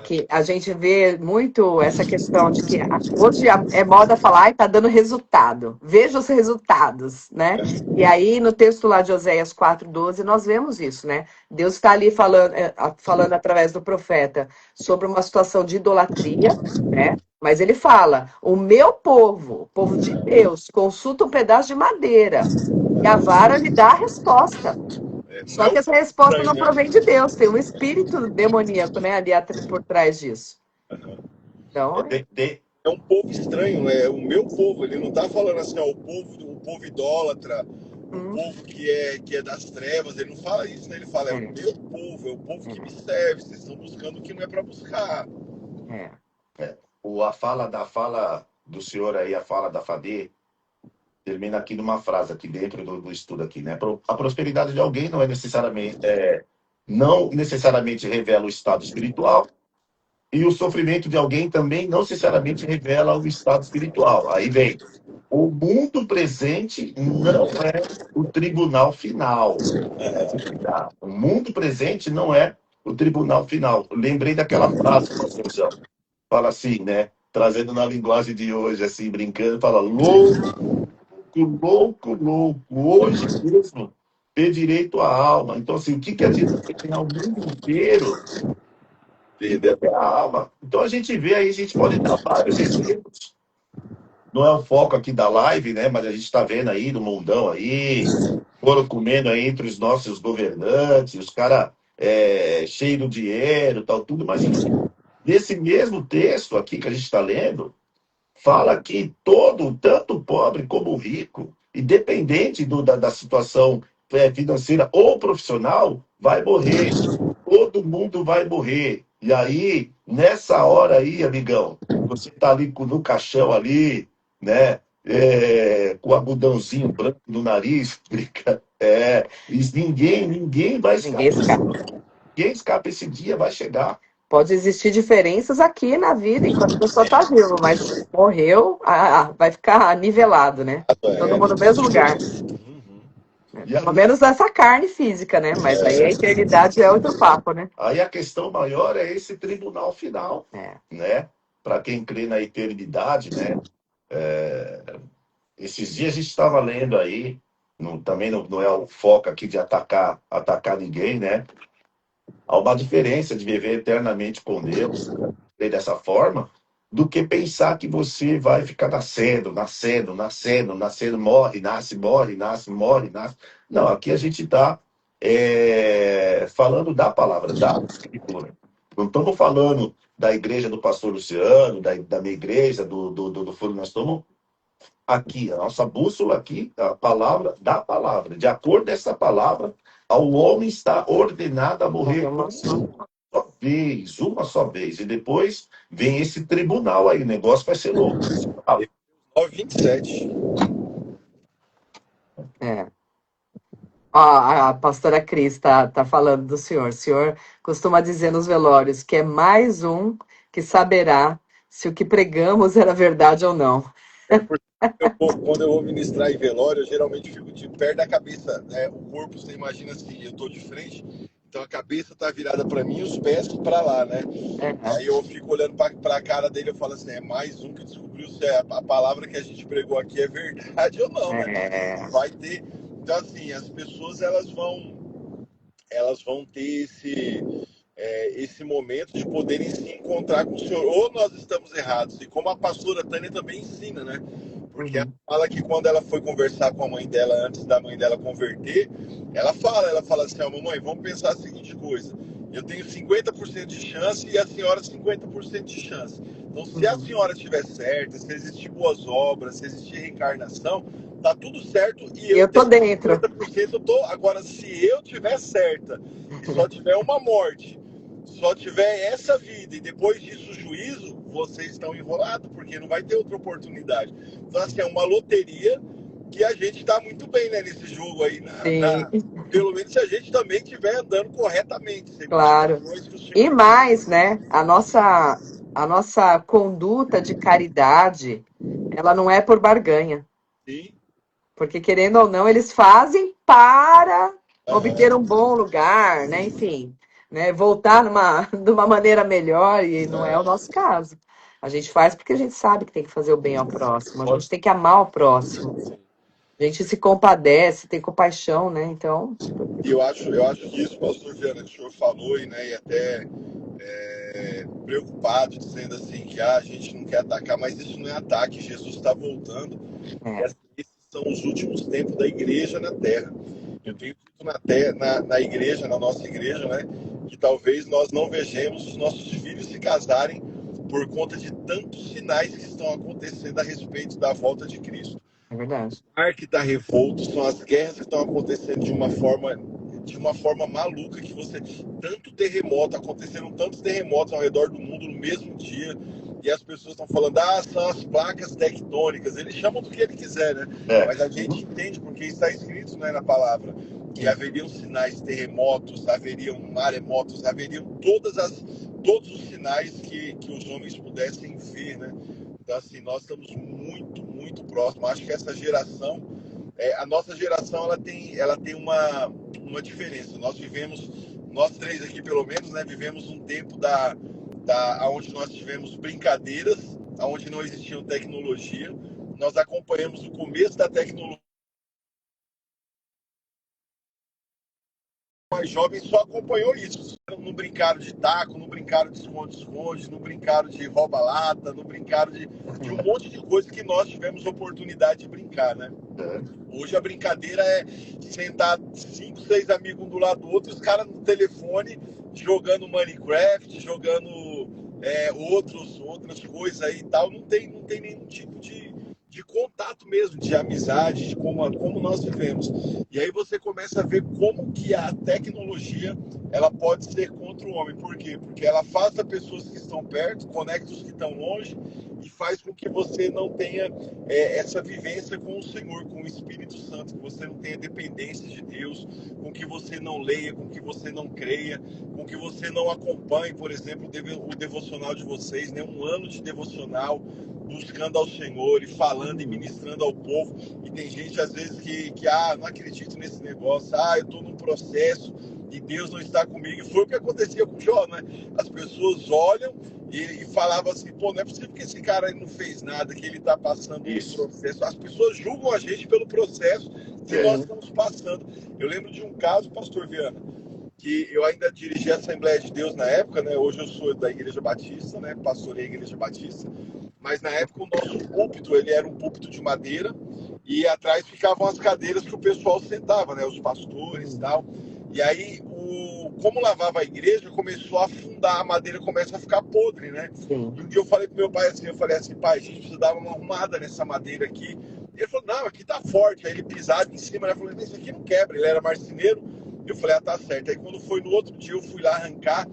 Que a gente vê muito essa questão de que hoje é moda falar, ai, tá dando resultado, veja os resultados, né? E aí, no texto lá de Oséias 4:12, nós vemos isso, né? Deus está ali falando através do profeta sobre uma situação de idolatria, né? Mas ele fala, o meu povo, o povo de Deus, consulta um pedaço de madeira e a vara lhe dá a resposta. Só que essa resposta não provém de Deus, tem um espírito demoníaco, né, ali por trás disso. Então, é um povo estranho, né? O meu povo, ele não tá falando assim, ó, o povo idólatra, o povo que é das trevas, ele não fala isso, né? Ele fala, é o meu povo, é o povo que me serve, vocês estão buscando o que não é para buscar. A fala do senhor aí, a fala da Fabê, termina aqui numa frase aqui dentro do estudo aqui, né? A prosperidade de alguém não é necessariamente não necessariamente revela o estado espiritual, e o sofrimento de alguém também não necessariamente revela o estado espiritual. Aí vem, o mundo presente não é o tribunal final. O mundo presente não é o tribunal final. Eu lembrei daquela frase, pastorzão. Fala assim, né? Trazendo na linguagem de hoje, assim, brincando, fala: louco, louco, louco, hoje mesmo pedirei tua alma. Então, assim, o que que adianta ganhar o mundo inteiro e perder a alma? Então, a gente vê aí, a gente pode dar vários exemplos. Não é o foco aqui da live, né? Mas a gente está vendo aí no mundão aí, foram comendo aí entre os nossos governantes, os caras cheios de dinheiro, tal, tudo, mas enfim. Nesse mesmo texto aqui que a gente está lendo, fala que todo, tanto o pobre como o rico, independente da situação financeira ou profissional, vai morrer. Todo mundo vai morrer. E aí, nessa hora aí, amigão, você tá ali no caixão ali, né? Com o algodãozinho branco no nariz, e ninguém vai Ninguém escapar. escapa. Ninguém escapa, esse dia vai chegar. Pode existir diferenças aqui na vida enquanto a pessoa está viva, mas morreu, vai ficar nivelado, né? Todo mundo no mesmo lugar. E Pelo menos essa carne física, né? Mas aí a eternidade é outro papo, né? aí a questão maior é esse tribunal final, É. né? Para quem crê na eternidade, né? Esses dias a gente estava lendo aí, também não é o foco aqui de atacar ninguém, né? Há uma diferença de viver eternamente com Deus, dessa forma, do que pensar que você vai ficar nascendo, nascendo, nascendo, nascendo, morre, nasce, morre, nasce, morre, nasce. Não, aqui a gente está falando da palavra, da escritura. Não estamos falando da igreja do pastor Luciano, da minha igreja, do Foro. Nós estamos aqui, a nossa bússola aqui, a palavra da palavra. De acordo com essa palavra, ao homem está ordenado a morrer uma só vez. E depois vem esse tribunal aí, o negócio vai ser louco. 27. É. Ó, a pastora Cris tá falando do senhor. O senhor costuma dizer nos velórios que é mais um que saberá se o que pregamos era verdade ou não. Quando eu vou ministrar em velório, eu geralmente fico de perto da cabeça, né? O corpo, você imagina assim, eu tô de frente, então a cabeça tá virada para mim e os pés para lá, né? Aí eu fico olhando para a cara dele e falo assim, é mais um que descobriu se a palavra que a gente pregou aqui é verdade ou não, né? Vai ter. Então, assim, as pessoas elas vão ter esse momento de poderem se encontrar com o Senhor. Ou nós estamos errados, e como a pastora Tânia também ensina, né? Porque ela fala que quando ela foi conversar com a mãe dela, antes da mãe dela converter, ela fala assim, ó, mamãe, vamos pensar a seguinte coisa, eu tenho 50% de chance e a senhora 50% de chance. Então, se a senhora estiver certa, se existir boas obras, se existir reencarnação, tá tudo certo e eu tô tenho dentro. 50%, eu tô. Agora, se eu tiver certa e só tiver uma morte, só tiver essa vida e depois disso o juízo, vocês estão enrolados, porque não vai ter outra oportunidade. Então, assim, é uma loteria que a gente está muito bem, né, nesse jogo aí. Pelo menos se a gente também estiver andando corretamente. Claro. E mais, né? A nossa conduta de caridade, ela não é por barganha. Sim. Porque, querendo ou não, eles fazem para obter um bom lugar, né? Enfim, né? Voltar de uma maneira melhor, e não é o nosso caso. A gente faz porque a gente sabe que tem que fazer o bem ao próximo, a gente tem que amar o próximo. A gente se compadece, tem compaixão, né? Então. E eu acho que isso, pastor Viana, que o senhor falou, e até preocupado, dizendo assim que a gente não quer atacar, mas isso não é ataque, Jesus está voltando. Esses são os últimos tempos da igreja na Terra. Eu tenho dito na igreja, na nossa igreja, né, que talvez nós não vejamos os nossos filhos se casarem por conta de tantos sinais que estão acontecendo a respeito da volta de Cristo. É verdade. O mar que está revolto, são as guerras que estão acontecendo de uma forma maluca, que aconteceram tantos terremotos ao redor do mundo no mesmo dia, e as pessoas estão falando, são as placas tectônicas, eles chamam do que ele quiser, né? Mas a gente entende, porque está escrito, né, na palavra, que haveriam sinais de terremotos, haveriam maremotos, haveriam todos os sinais que os homens pudessem ver, né? Então, assim, nós estamos muito, muito próximos. Acho que essa geração, a nossa geração, ela tem uma diferença. Nós três aqui, pelo menos, né, vivemos um tempo onde nós tivemos brincadeiras, onde não existia tecnologia. Nós acompanhamos o começo da tecnologia. Mais jovens só acompanhou isso. Não brincaram de taco, não brincaram de esconde-esconde, não brincaram de rouba-lata, não brincaram de um monte de coisa que nós tivemos oportunidade de brincar, né? Hoje a brincadeira é sentar 5, 6 amigos um do lado do outro, os caras no telefone jogando Minecraft, jogando outras coisas aí e tal. Não tem nenhum tipo de contato mesmo, de amizade, de como nós vivemos. E aí você começa a ver como que a tecnologia ela pode ser contra o homem. Por quê? Porque ela afasta pessoas que estão perto, conecta os que estão longe e faz com que você não tenha essa vivência com o Senhor, com o Espírito Santo, que você não tenha dependência de Deus, com que você não leia, com que você não creia, com que você não acompanhe, por exemplo, o devocional de vocês, né? Um ano de devocional, buscando ao Senhor e falando e ministrando ao povo. E tem gente às vezes que não acredito nesse negócio, eu estou num processo e Deus não está comigo. E foi o que acontecia com o Jó, né? As pessoas olham e falavam assim, pô, não é possível que esse cara não fez nada, que ele está passando um processo. As pessoas julgam a gente pelo processo que nós estamos passando. Eu lembro de um caso, pastor Viana, que eu ainda dirigi a Assembleia de Deus na época, né? Hoje eu sou da Igreja Batista, né? Pastorei a Igreja Batista. Mas na época o nosso púlpito, ele era um púlpito de madeira e atrás ficavam as cadeiras que o pessoal sentava, né? Os pastores e tal. E aí, como lavava a igreja, começou a afundar, a madeira começa a ficar podre, né? Sim. E um dia eu falei pro meu pai assim, pai, a gente precisa dar uma arrumada nessa madeira aqui. Ele falou, não, aqui tá forte. Aí ele pisava em cima, né? Eu falei, isso aqui não quebra. Ele era marceneiro. Eu falei, tá certo. Aí quando foi no outro dia, eu fui lá arrancar.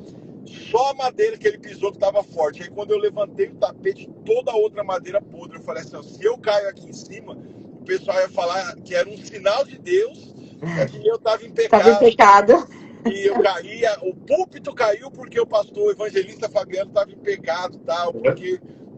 Só a madeira que ele pisou que estava forte. Aí quando eu levantei o tapete, toda a outra madeira podre. Eu falei assim, se eu caio aqui em cima, o pessoal ia falar que era um sinal de Deus, que eu estava em pecado. Estava em pecado. E eu caía, o púlpito caiu porque o pastor evangelista Fabiano estava em pecado, tal,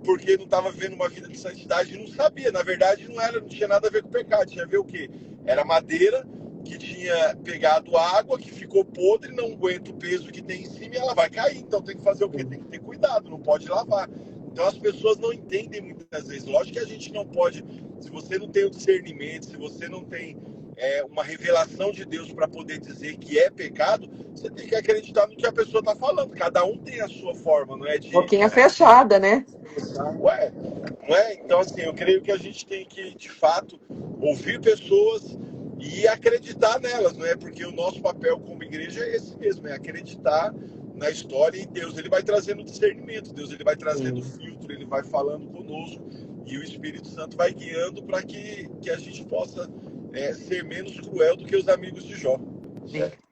porque não estava vivendo uma vida de santidade e não sabia. Na verdade, não tinha nada a ver com pecado. Tinha a ver o quê? Era madeira que tinha pegado água, que ficou podre, não aguenta o peso que tem em cima e ela vai cair. Então tem que fazer o quê? Tem que ter cuidado, não pode lavar. Então as pessoas não entendem muitas vezes. Lógico que a gente não pode, se você não tem o discernimento, se você não tem uma revelação de Deus para poder dizer que é pecado, você tem que acreditar no que a pessoa está falando. Cada um tem a sua forma, não é de... Boquinha fechada, né? Ué, não é? Então, assim, eu creio que a gente tem que, de fato, ouvir pessoas e acreditar nelas, não é? Porque o nosso papel como igreja é esse mesmo, é acreditar na história e Deus, ele vai trazendo discernimento, Deus, ele vai trazendo filtro, ele vai falando conosco e o Espírito Santo vai guiando para que a gente possa ser menos cruel do que os amigos de Jó.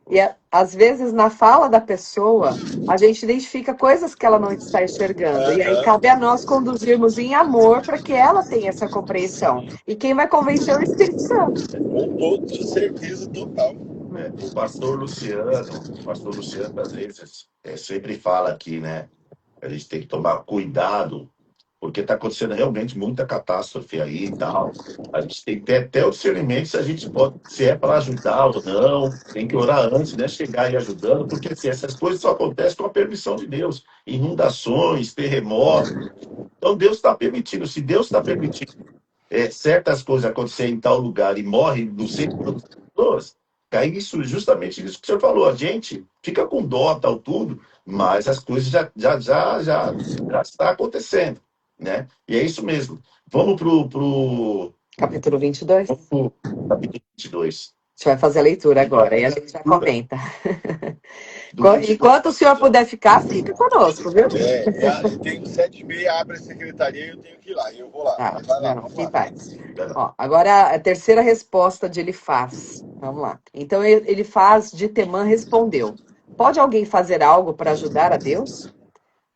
E às vezes na fala da pessoa a gente identifica coisas que ela não está enxergando. E aí cabe a nós conduzirmos em amor para que ela tenha essa compreensão. E quem vai convencer é o Espírito Santo. Com toda certeza total. O pastor Luciano, às vezes, sempre fala aqui, né? A gente tem que tomar cuidado, porque está acontecendo realmente muita catástrofe aí e tal. A gente tem que ter até o discernimento se a gente pode, se é para ajudar ou não. Tem que orar antes, né? Chegar e ajudando, porque assim, essas coisas só acontecem com a permissão de Deus. Inundações, terremotos. Então Deus está permitindo. Se Deus está permitindo certas coisas acontecerem em tal lugar e morrem não sei quantas pessoas, cai isso, justamente isso que o senhor falou. A gente fica com dó, tal, tudo, mas as coisas já está acontecendo, né? E é isso mesmo. Vamos pro Capítulo 22. capítulo 22. A gente vai fazer a leitura agora, e a gente já comenta. Enquanto o senhor puder ficar, fica conosco, viu? Tem 7h30, abre a secretaria e eu tenho que ir lá. E eu vou lá. Fique em paz. Ó, agora a terceira resposta de Elifaz. Vamos lá. Então Elifaz de Temã respondeu: pode alguém fazer algo para ajudar a Deus?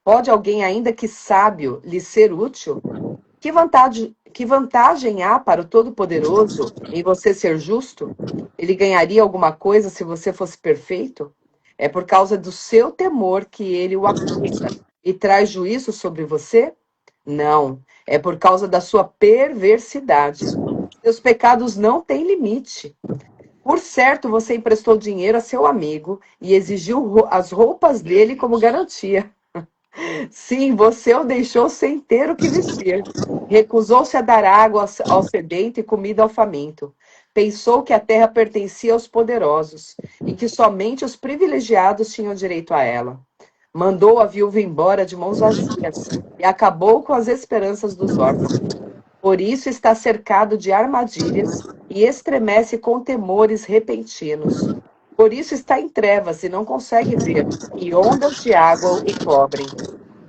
Pode alguém, ainda que sábio, lhe ser útil? Que que vantagem há para o Todo-Poderoso em você ser justo? Ele ganharia alguma coisa se você fosse perfeito? É por causa do seu temor que ele o acusa e traz juízo sobre você? Não, é por causa da sua perversidade. Seus pecados não têm limite. Por certo, você emprestou dinheiro a seu amigo e exigiu as roupas dele como garantia. Sim, você o deixou sem ter o que vestir. Recusou-se a dar água ao sedento e comida ao faminto. Pensou que a terra pertencia aos poderosos e que somente os privilegiados tinham direito a ela. Mandou a viúva embora de mãos vazias e acabou com as esperanças dos órfãos. Por isso está cercado de armadilhas e estremece com temores repentinos. Por isso está em trevas e não consegue ver, e ondas de água o cobrem.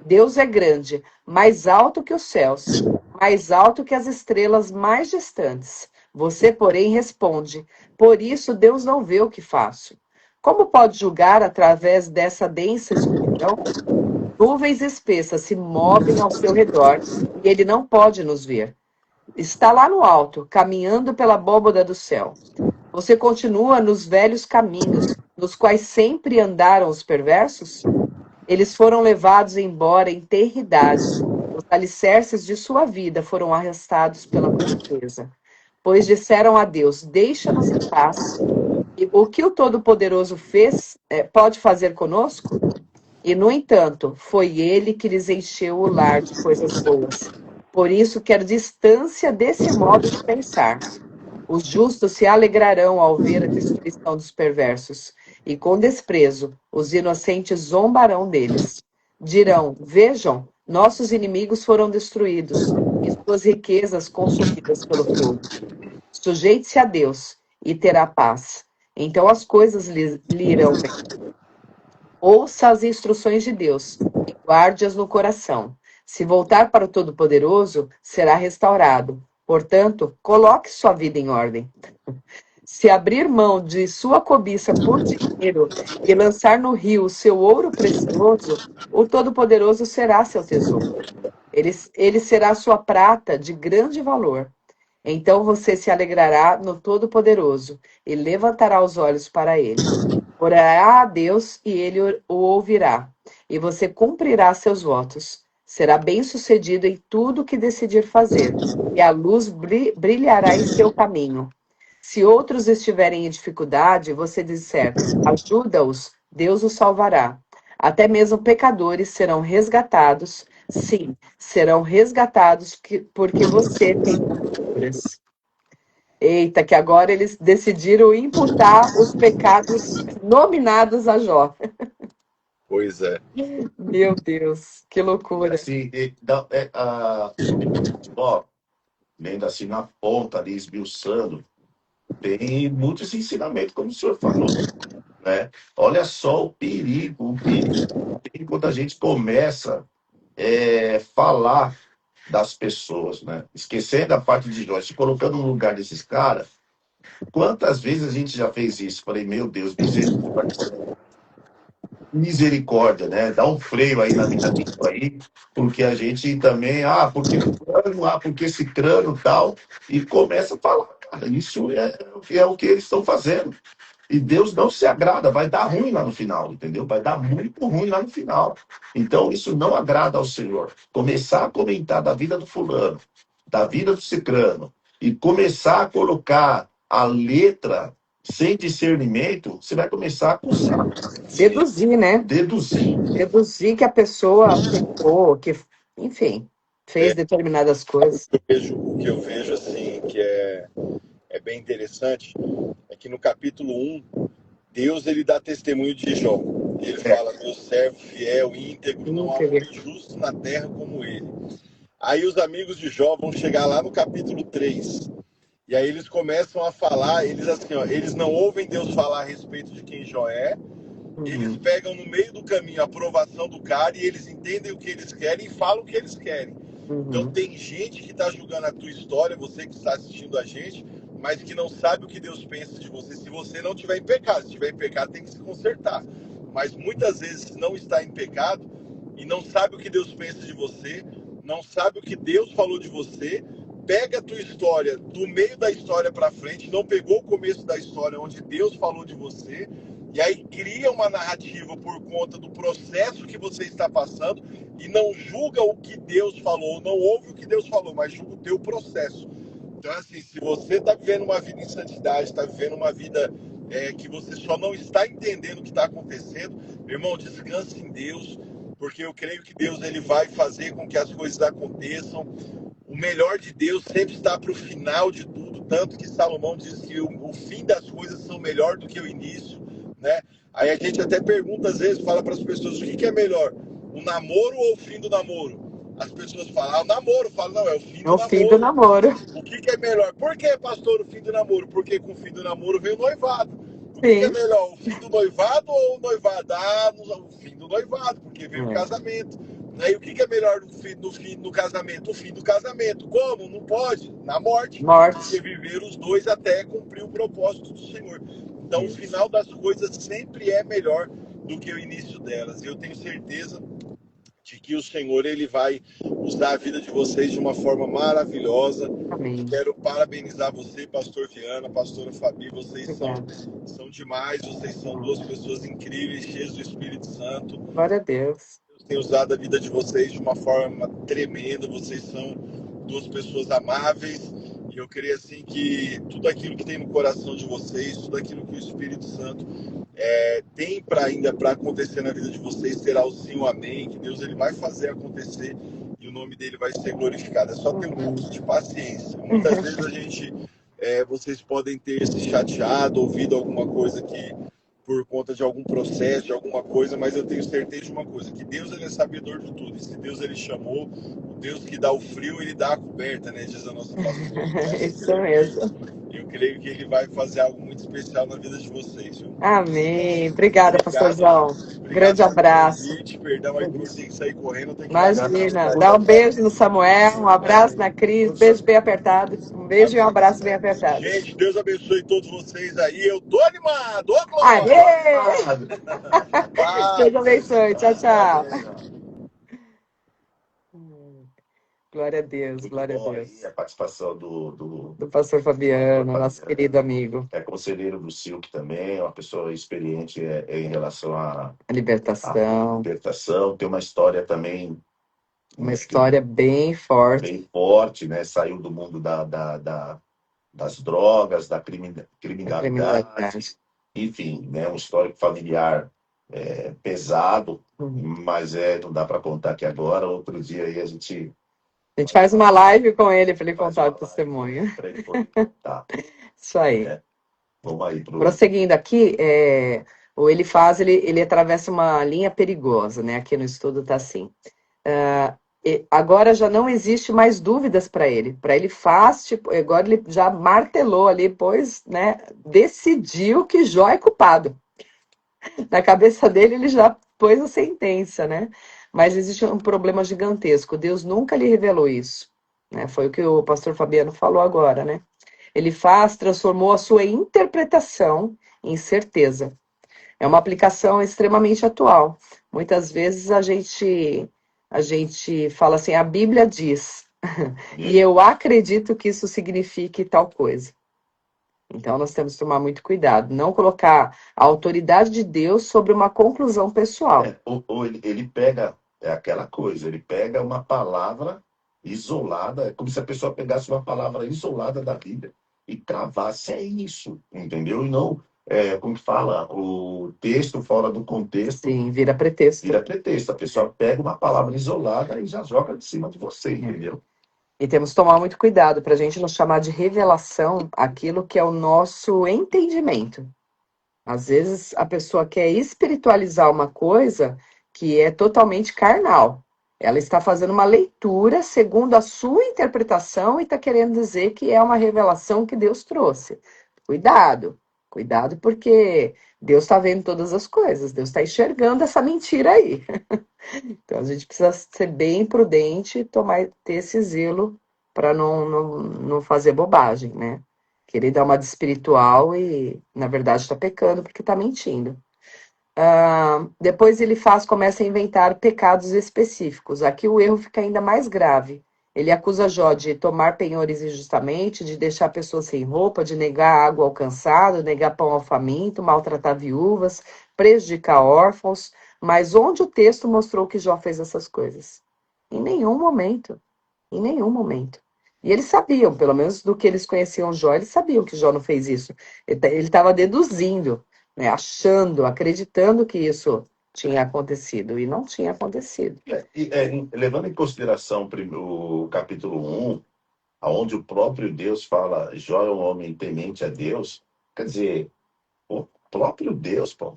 Deus é grande, mais alto que os céus, mais alto que as estrelas mais distantes. Você, porém, responde: por isso Deus não vê o que faço. Como pode julgar através dessa densa escuridão? Nuvens espessas se movem ao seu redor e ele não pode nos ver. Está lá no alto, caminhando pela abóbada do céu. Você continua nos velhos caminhos, nos quais sempre andaram os perversos? Eles foram levados embora em tenridade. Os alicerces de sua vida foram arrastados pela correnteza. Pois disseram a Deus: deixa-nos em paz. E o que o Todo-Poderoso pode fazer conosco? E, no entanto, foi ele que lhes encheu o lar de coisas boas. Por isso, quero distância desse modo de pensar. Os justos se alegrarão ao ver a destruição dos perversos, e com desprezo os inocentes zombarão deles. Dirão: vejam, nossos inimigos foram destruídos, e suas riquezas consumidas pelo fogo. Sujeite-se a Deus, e terá paz. Então as coisas lhe irão bem. Ouça as instruções de Deus e guarde-as no coração. Se voltar para o Todo-Poderoso, será restaurado. Portanto, coloque sua vida em ordem. Se abrir mão de sua cobiça por dinheiro e lançar no rio o seu ouro precioso, o Todo-Poderoso será seu tesouro. Ele será sua prata de grande valor. Então você se alegrará no Todo-Poderoso e levantará os olhos para ele. Orará a Deus e ele o ouvirá, e você cumprirá seus votos. Será bem-sucedido em tudo que decidir fazer, e a luz brilhará em seu caminho. Se outros estiverem em dificuldade, você disser: ajuda-os, Deus os salvará. Até mesmo pecadores serão resgatados. Sim, serão resgatados porque você tem curas. Eita, que agora eles decidiram imputar os pecados nominados a Jó. Pois é. Meu Deus, que loucura. Assim, ó, lendo assim na ponta ali, esmiuçando, tem muitos ensinamentos, como o senhor falou, né? Olha só o perigo tem quando a gente começa falar das pessoas, né? Esquecendo a parte de nós, se colocando no lugar desses caras. Quantas vezes a gente já fez isso? Falei, meu Deus, misericórdia, né? Dá um freio aí na minha língua aí, porque a gente também, porque fulano, porque esse crânio tal, e começa a falar, cara, isso é o que eles estão fazendo. E Deus não se agrada, vai dar ruim lá no final, entendeu? Vai dar muito ruim lá no final. Então, isso não agrada ao Senhor. Começar a comentar da vida do fulano, da vida do cicrano, e começar a colocar a letra sem discernimento, você vai começar a acusar. Deduzir, né? Deduzir que a pessoa pecou, que, enfim, fez determinadas coisas. O que eu vejo assim, que é bem interessante, é que no capítulo 1, Deus ele dá testemunho de Jó. Ele fala: meu servo fiel, íntegro, não há homem justo na terra como ele. Aí os amigos de Jó vão chegar lá no capítulo 3. E aí eles começam a falar, eles assim, ó, eles não ouvem Deus falar a respeito de quem Jó é. Eles pegam no meio do caminho a aprovação do cara e eles entendem o que eles querem e falam o que eles querem. Então tem gente que está julgando a tua história, você que está assistindo a gente, mas que não sabe o que Deus pensa de você se você não estiver em pecado. Se estiver em pecado, tem que se consertar. Mas muitas vezes não está em pecado e não sabe o que Deus pensa de você, não sabe o que Deus falou de você, pega a tua história do meio da história para frente, não pegou o começo da história onde Deus falou de você, e aí cria uma narrativa por conta do processo que você está passando e não julga o que Deus falou, não ouve o que Deus falou, mas julga o teu processo. Então, assim, se você está vivendo uma vida em santidade, está vivendo uma vida que você só não está entendendo o que está acontecendo, meu irmão, descanse em Deus, porque eu creio que Deus ele vai fazer com que as coisas aconteçam. O melhor de Deus sempre está para o final de tudo, tanto que Salomão diz que o fim das coisas são melhor do que o início, né? Aí a gente até pergunta, às vezes, fala para as pessoas, o que é melhor, o namoro ou o fim do namoro? As pessoas falam, o namoro. Falo, não, é o fim É do o fim do namoro. namoro. O que é melhor? Por que, pastor, o fim do namoro? Porque com o fim do namoro vem o noivado. O que é Sim. melhor, o fim do noivado ou o noivado? Ah, o fim do noivado, porque vem o É. casamento. E o que é melhor no casamento? O fim do casamento. Como? Não pode? Na morte. Morte. Porque viver os dois até cumprir o propósito do Senhor. Então, o final das coisas sempre é melhor do que o início delas. E eu tenho certeza de que o Senhor ele vai usar a vida de vocês de uma forma maravilhosa. Amém. Quero parabenizar você, pastor Viana, pastora Fabi, vocês Obrigada. são demais, vocês são duas pessoas incríveis, cheias do Espírito Santo. Glória a Deus. Deus tem usado a vida de vocês de uma forma tremenda, vocês são duas pessoas amáveis, e eu creio assim que tudo aquilo que tem no coração de vocês, tudo aquilo que o Espírito Santo tem ainda para acontecer na vida de vocês, terá o sim, o amém, que Deus ele vai fazer acontecer e o nome dele vai ser glorificado. É só ter um pouquinho de paciência. Muitas vezes a gente, vocês podem ter se chateado, ouvido alguma coisa que por conta de algum processo, de alguma coisa, mas eu tenho certeza de uma coisa, que Deus ele é sabedor de tudo. E se Deus ele chamou, o Deus que dá o frio, ele dá a coberta, né? Diz a nossa pastora. Isso mesmo. Eu creio que ele vai fazer algo muito especial na vida de vocês, viu? Amém. Obrigada, pastorzão. Grande abraço. Convite, perdão aí por ter que sair correndo. Tenho que Imagina. Dá um beijo no Samuel, um abraço na Cris, beijo bem apertado. Um beijo e um abraço bem apertado. Gente, Deus abençoe todos vocês aí. Eu tô animado. Ô, Aê! Glória! Deus abençoe. Tchau, tchau. Glória a Deus, Muito glória a bom Deus. aí a participação do Do pastor Fabiano, Fabiano. nosso querido amigo. É conselheiro do Silk também, é uma pessoa experiente em relação à A libertação. libertação. Tem uma história também Uma história bem forte. bem forte, né? Saiu do mundo das drogas, da criminalidade. Enfim, né? Um histórico familiar pesado, mas não dá para contar aqui agora. Outro dia aí a gente faz uma live com ele para ele contar o testemunho. Tá. Isso aí. Vamos aí prosseguindo aqui, o Elifaz, ele atravessa uma linha perigosa, né? Aqui no estudo tá assim. Agora já não existe mais dúvidas para ele. Para ele faz, tipo, agora ele já martelou ali, pois, né? Decidiu que Jó é culpado. Na cabeça dele, ele já pôs a sentença, né? Mas existe um problema gigantesco. Deus nunca lhe revelou isso, né? Foi o que o pastor Fabiano falou agora, né? Ele transformou a sua interpretação em certeza. É uma aplicação extremamente atual. Muitas vezes a gente fala assim, a Bíblia diz, e eu acredito que isso signifique tal coisa. Então, nós temos que tomar muito cuidado, não colocar a autoridade de Deus sobre uma conclusão pessoal. Ou ele pega, aquela coisa, ele pega uma palavra isolada, é como se a pessoa pegasse uma palavra isolada da Bíblia e cravasse, é isso, entendeu? E não, como que fala, o texto fora do contexto. Sim, vira pretexto. Vira pretexto, a pessoa pega uma palavra isolada e já joga de cima de você, entendeu? E temos que tomar muito cuidado para a gente não chamar de revelação aquilo que é o nosso entendimento. Às vezes a pessoa quer espiritualizar uma coisa que é totalmente carnal. Ela está fazendo uma leitura segundo a sua interpretação e está querendo dizer que é uma revelação que Deus trouxe. Cuidado, cuidado, porque Deus está vendo todas as coisas, Deus está enxergando essa mentira aí. Então a gente precisa ser bem prudente e ter esse zelo para não fazer bobagem, né? Querer dar uma de espiritual e, na verdade, está pecando porque está mentindo. Depois começa a inventar pecados específicos. Aqui o erro fica ainda mais grave. Ele acusa Jó de tomar penhores injustamente, de deixar pessoas sem roupa, de negar água ao cansado, negar pão ao faminto, maltratar viúvas, prejudicar órfãos. Mas onde o texto mostrou que Jó fez essas coisas? Em nenhum momento. Em nenhum momento. E eles sabiam, pelo menos do que eles conheciam Jó, eles sabiam que Jó não fez isso. Ele estava deduzindo, né, achando, acreditando que isso tinha acontecido. E não tinha acontecido. Levando em consideração o capítulo 1, onde o próprio Deus fala, Jó é um homem temente a Deus, quer dizer, o próprio Deus, pô,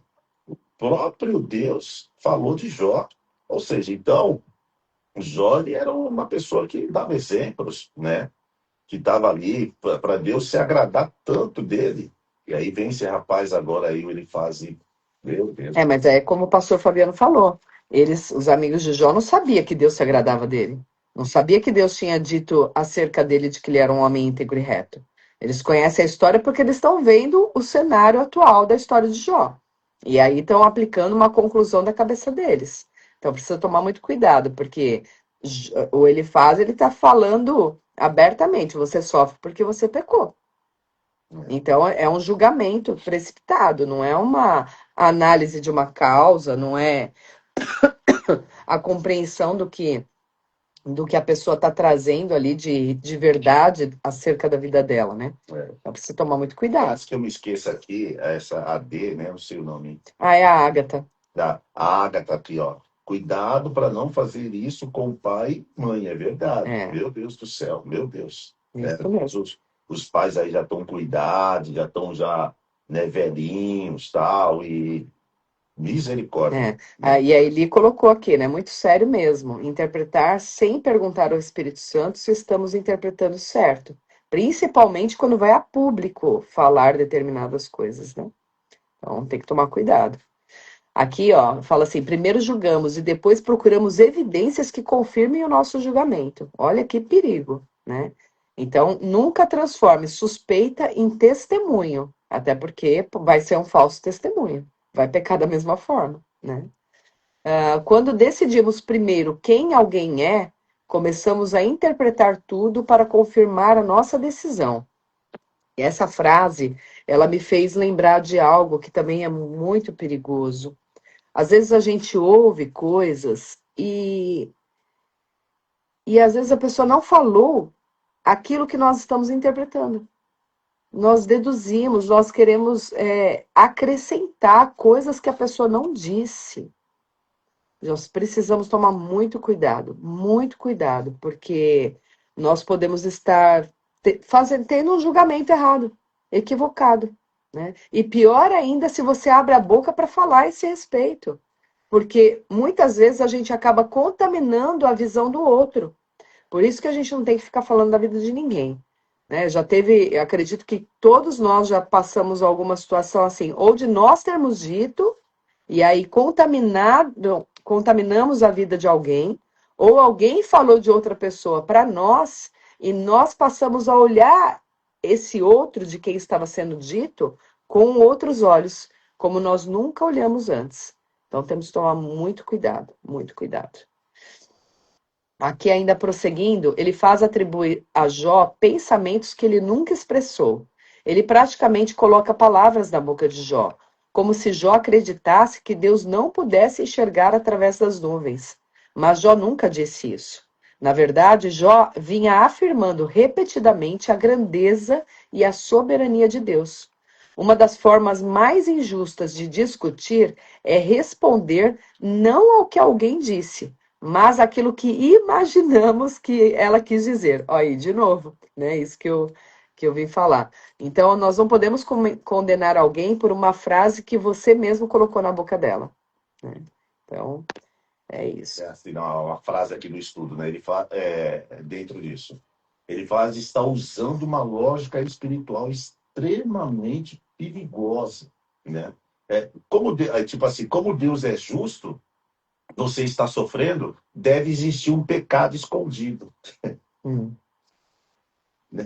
o próprio Deus falou de Jó. Ou seja, então, Jó ele era uma pessoa que dava exemplos, né? Que estava ali para Deus se agradar tanto dele. E aí vem esse rapaz agora aí, ele faz, meu Deus. Mas é como o pastor Fabiano falou. Os amigos de Jó, não sabiam que Deus se agradava dele. Não sabia que Deus tinha dito acerca dele de que ele era um homem íntegro e reto. Eles conhecem a história porque eles estão vendo o cenário atual da história de Jó. E aí estão aplicando uma conclusão da cabeça deles. Então precisa tomar muito cuidado, porque o Elifaz, ele está falando abertamente, você sofre porque você pecou. Então é um julgamento precipitado, não é uma análise de uma causa, não é a compreensão do que a pessoa está trazendo ali de verdade acerca da vida dela, né? Então precisa tomar muito cuidado. Antes que eu me esqueça aqui, essa AD, né? Não sei o nome. É a Ágata. A Ágata aqui, ó. Cuidado para não fazer isso com pai e mãe, é verdade. Meu Deus do céu, meu Deus. Os pais aí já estão com idade, já estão né, velhinhos, tal, e misericórdia. E aí ele colocou aqui, né? Muito sério mesmo. Interpretar sem perguntar ao Espírito Santo se estamos interpretando certo. Principalmente quando vai a público falar determinadas coisas, né? Então tem que tomar cuidado. Aqui, ó, fala assim: primeiro julgamos e depois procuramos evidências que confirmem o nosso julgamento. Olha que perigo, né? Então, nunca transforme suspeita em testemunho, até porque vai ser um falso testemunho, vai pecar da mesma forma, né? Quando decidimos primeiro quem alguém é, começamos a interpretar tudo para confirmar a nossa decisão. E essa frase, ela me fez lembrar de algo que também é muito perigoso. Às vezes a gente ouve coisas e às vezes a pessoa não falou aquilo que nós estamos interpretando. Nós deduzimos, nós queremos acrescentar coisas que a pessoa não disse. Nós precisamos tomar muito cuidado, porque nós podemos estar tendo um julgamento errado, equivocado. Né? E pior ainda se você abre a boca para falar a esse respeito. Porque muitas vezes a gente acaba contaminando a visão do outro. Por isso que a gente não tem que ficar falando da vida de ninguém. Né? Eu acredito que todos nós já passamos alguma situação assim, ou de nós termos dito, e aí contaminamos a vida de alguém, ou alguém falou de outra pessoa para nós, e nós passamos a olhar esse outro de quem estava sendo dito com outros olhos, como nós nunca olhamos antes. Então temos que tomar muito cuidado, muito cuidado. Aqui ainda prosseguindo, ele faz atribuir a Jó pensamentos que ele nunca expressou. Ele praticamente coloca palavras na boca de Jó, como se Jó acreditasse que Deus não pudesse enxergar através das nuvens. Mas Jó nunca disse isso. Na verdade, Jó vinha afirmando repetidamente a grandeza e a soberania de Deus. Uma das formas mais injustas de discutir é responder não ao que alguém disse, mas aquilo que imaginamos que ela quis dizer. Olha aí, de novo, né? Isso que eu vim falar. Então, nós não podemos condenar alguém por uma frase que você mesmo colocou na boca dela. Né? Então, é isso. Assim, uma frase aqui no estudo, né? Ele fala, dentro disso, ele fala, está usando uma lógica espiritual extremamente perigosa, né? Tipo assim, como Deus é justo, você está sofrendo, deve existir um pecado escondido.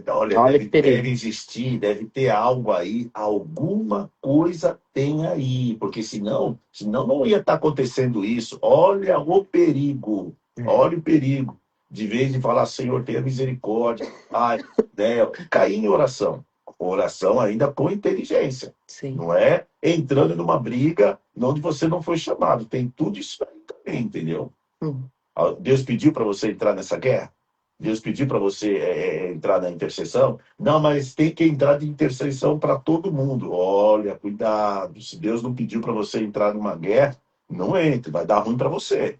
Olha, deve existir, deve ter algo aí, alguma coisa tem aí, porque senão não ia estar acontecendo isso. Olha o perigo, olha o perigo. De vez de falar, Senhor, tenha misericórdia. Ai, né? Cair em oração. Oração ainda com inteligência. Sim. Não é entrando numa briga onde você não foi chamado. Tem tudo isso aí também, entendeu? Deus pediu para você entrar nessa guerra? Deus pediu para você entrar na intercessão? Não, mas tem que entrar de intercessão para todo mundo. Olha, cuidado. Se Deus não pediu para você entrar numa guerra, não entre, vai dar ruim para você.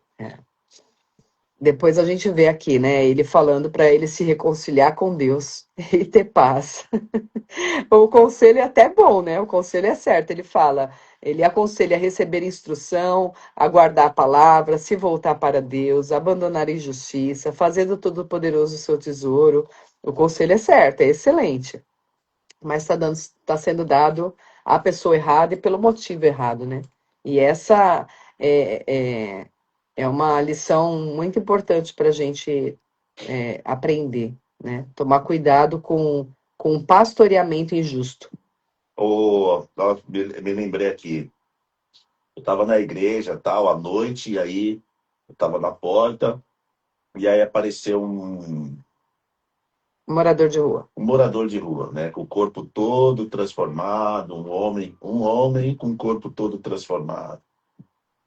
Depois a gente vê aqui, né, ele falando para ele se reconciliar com Deus e ter paz. O conselho é até bom, né? O conselho é certo. Ele fala, ele aconselha a receber instrução, a guardar a palavra, se voltar para Deus, abandonar a injustiça, fazer do Todo-Poderoso o seu tesouro. O conselho é certo, é excelente. Mas tá sendo dado à pessoa errada e pelo motivo errado, né? E essa é uma lição muito importante para a gente aprender, né? Tomar cuidado com o pastoreamento injusto. Me lembrei aqui. Eu estava na igreja, tal, à noite, e aí eu estava na porta, e aí apareceu um Morador de rua. morador de rua, né? Com o corpo todo transformado, um homem com o corpo todo transformado,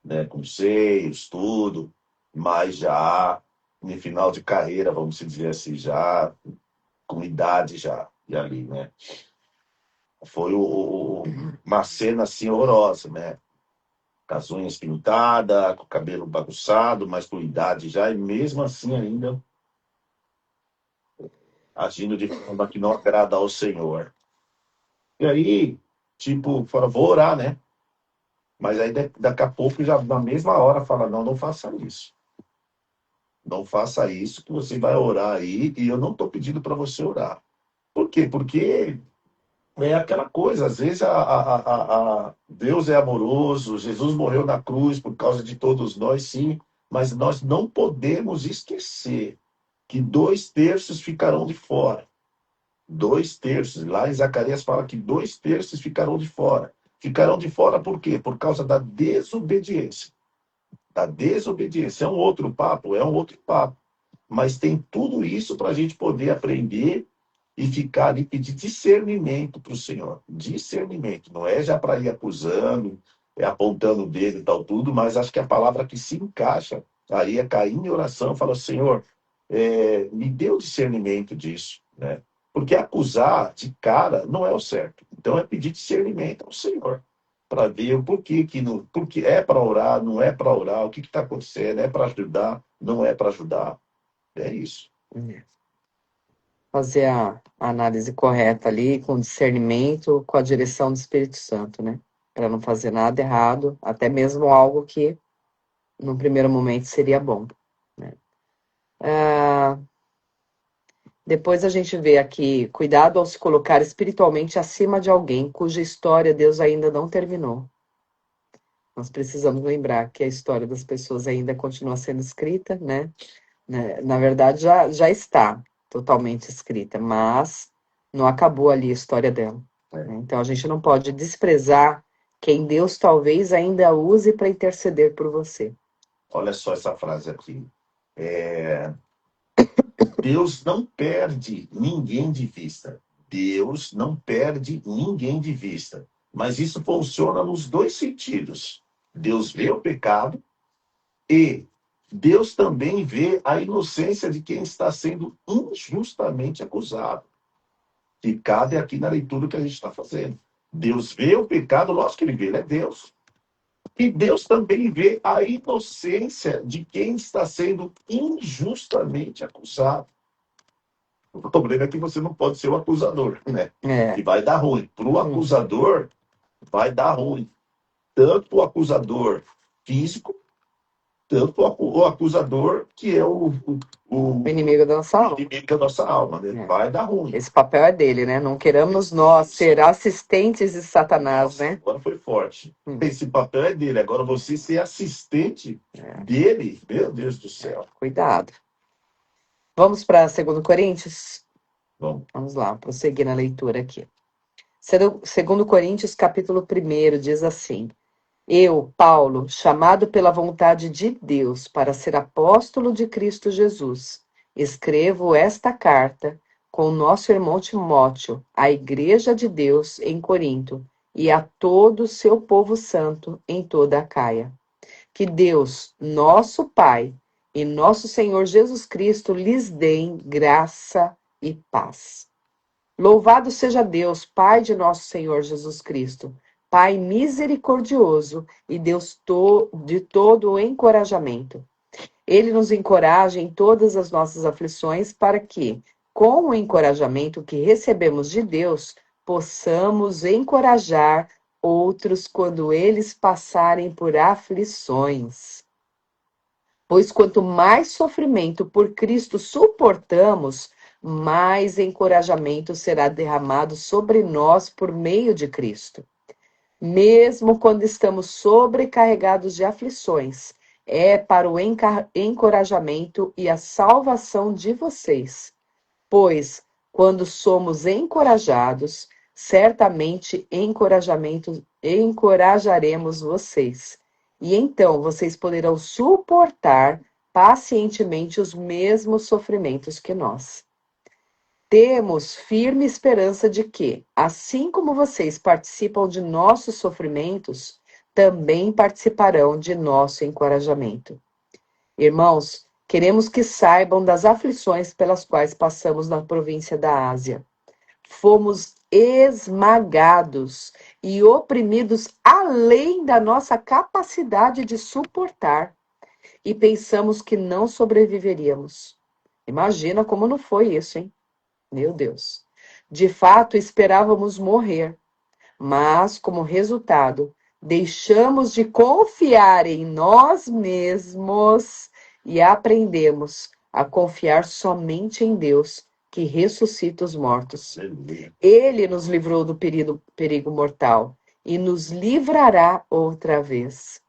né? Com seios, tudo, mas já no final de carreira, vamos dizer assim, já com idade já, e ali, né? Foi uma cena assim horrorosa, né? Com as unhas pintadas, com o cabelo bagunçado, mas com idade já, e mesmo assim ainda agindo de forma que não agrada ao Senhor. E aí, tipo, fala, vou orar, né? Mas aí daqui a pouco, já na mesma hora, fala, não faça isso. Não faça isso, que você vai orar aí, e eu não estou pedindo para você orar. Por quê? Porque é aquela coisa, às vezes Deus é amoroso, Jesus morreu na cruz por causa de todos nós, sim, mas nós não podemos esquecer que 2/3 ficarão de fora. 2/3. Lá em Zacarias fala que 2/3 ficarão de fora. Ficarão de fora por quê? Por causa da desobediência. Da desobediência. É um outro papo, Mas tem tudo isso para a gente poder aprender e ficar ali, pedir discernimento para o Senhor. Discernimento. Não é já para ir acusando, apontando o dedo e tal, tudo, mas acho que a palavra que se encaixa aí é cair em oração e falar, Senhor, me dê o discernimento disso, né? Porque acusar de cara não é o certo. Então é pedir discernimento ao Senhor para ver o porquê que não, porque é para orar, não é para orar, o que está acontecendo, é para ajudar, não é para ajudar. É isso. Fazer a análise correta ali, com discernimento, com a direção do Espírito Santo, né? Para não fazer nada errado, até mesmo algo que, no primeiro momento, seria bom, né? Depois a gente vê aqui, cuidado ao se colocar espiritualmente acima de alguém cuja história Deus ainda não terminou. Nós precisamos lembrar que a história das pessoas ainda continua sendo escrita, né? Na verdade, já está totalmente escrita, mas não acabou ali a história dela. Né? Então, a gente não pode desprezar quem Deus talvez ainda use para interceder por você. Olha só essa frase aqui. Deus não perde ninguém de vista. Deus não perde ninguém de vista. Mas isso funciona nos dois sentidos. Deus vê o pecado e Deus também vê a inocência de quem está sendo injustamente acusado. Que cabe aqui na leitura que a gente está fazendo. Deus vê o pecado, lógico que ele vê, ele é Deus. E Deus também vê a inocência de quem está sendo injustamente acusado. O problema é que você não pode ser o acusador, né? Que vai dar ruim. Para o acusador, vai dar ruim. Tanto o acusador físico, tanto o acusador que é o inimigo da nossa alma. Inimigo da nossa alma, né? Vai dar ruim. Esse papel é dele, né? Não queremos nós ser assistentes de Satanás, Nossa, né? agora foi forte. Esse papel é dele. Agora você ser assistente dele, meu Deus do céu. Cuidado. Vamos para 2 Coríntios? Vamos lá, prosseguir na leitura aqui. 2 Coríntios, capítulo 1, diz assim: Eu, Paulo, chamado pela vontade de Deus para ser apóstolo de Cristo Jesus, escrevo esta carta com o nosso irmão Timóteo, à Igreja de Deus em Corinto, e a todo o seu povo santo em toda a Caia. Que Deus, nosso Pai, e nosso Senhor Jesus Cristo lhes deem graça e paz. Louvado seja Deus, Pai de nosso Senhor Jesus Cristo, Pai misericordioso e Deus de todo o encorajamento. Ele nos encoraja em todas as nossas aflições para que, com o encorajamento que recebemos de Deus, possamos encorajar outros quando eles passarem por aflições. Pois quanto mais sofrimento por Cristo suportamos, mais encorajamento será derramado sobre nós por meio de Cristo. Mesmo quando estamos sobrecarregados de aflições, é para o encorajamento e a salvação de vocês. Pois, quando somos encorajados, certamente encorajaremos vocês. E então vocês poderão suportar pacientemente os mesmos sofrimentos que nós. Temos firme esperança de que, assim como vocês participam de nossos sofrimentos, também participarão de nosso encorajamento. Irmãos, queremos que saibam das aflições pelas quais passamos na província da Ásia. Fomos esmagados e oprimidos além da nossa capacidade de suportar, e pensamos que não sobreviveríamos. Imagina como não foi isso, hein? Meu Deus. De fato, esperávamos morrer, mas, como resultado, deixamos de confiar em nós mesmos e aprendemos a confiar somente em Deus, que ressuscita os mortos. Ele nos livrou do perigo mortal e nos livrará outra vez.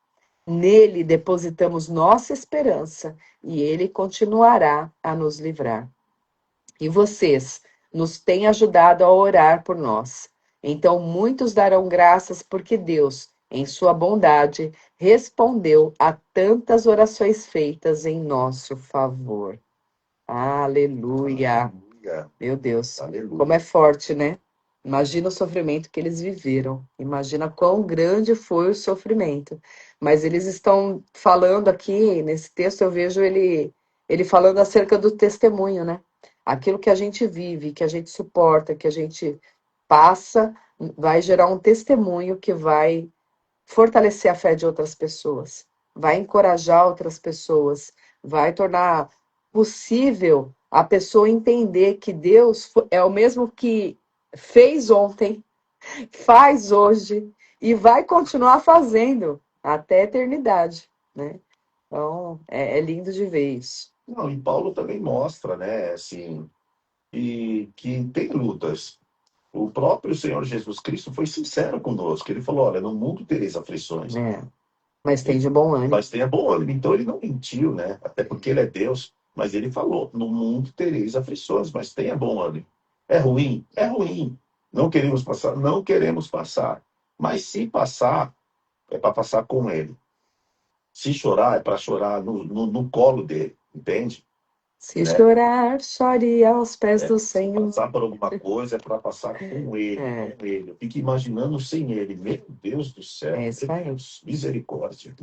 Nele depositamos nossa esperança e ele continuará a nos livrar. E vocês nos têm ajudado a orar por nós. Então muitos darão graças porque Deus, em sua bondade, respondeu a tantas orações feitas em nosso favor. Aleluia. Aleluia. Meu Deus, Aleluia. como é forte, né? Imagina o sofrimento que eles viveram. Imagina quão grande foi o sofrimento. Mas eles estão falando aqui, nesse texto eu vejo ele falando acerca do testemunho, né? Aquilo que a gente vive, que a gente suporta, que a gente passa, vai gerar um testemunho que vai fortalecer a fé de outras pessoas, vai encorajar outras pessoas, vai tornar possível a pessoa entender que Deus é o mesmo que fez ontem, faz hoje e vai continuar fazendo até a eternidade, né? Então, é lindo de ver isso. Não, e Paulo também mostra, né, assim, que tem lutas. O próprio Senhor Jesus Cristo foi sincero conosco. Ele falou: olha, no mundo tereis aflições, Mas tem de bom ânimo. mas tenha bom ânimo. Então ele não mentiu, né? Até porque ele é Deus. Mas ele falou: no mundo tereis aflições, mas tenha bom ânimo. É ruim? É ruim. Não queremos passar? Não queremos passar. Mas se passar, é para passar com ele. Se chorar, é para chorar no colo dele, entende? Se chorar, chore aos pés do Se Senhor. passar por alguma coisa, é para passar com ele, com ele. Eu fico imaginando sem ele. Meu Deus do céu. É isso aí. Deus, misericórdia.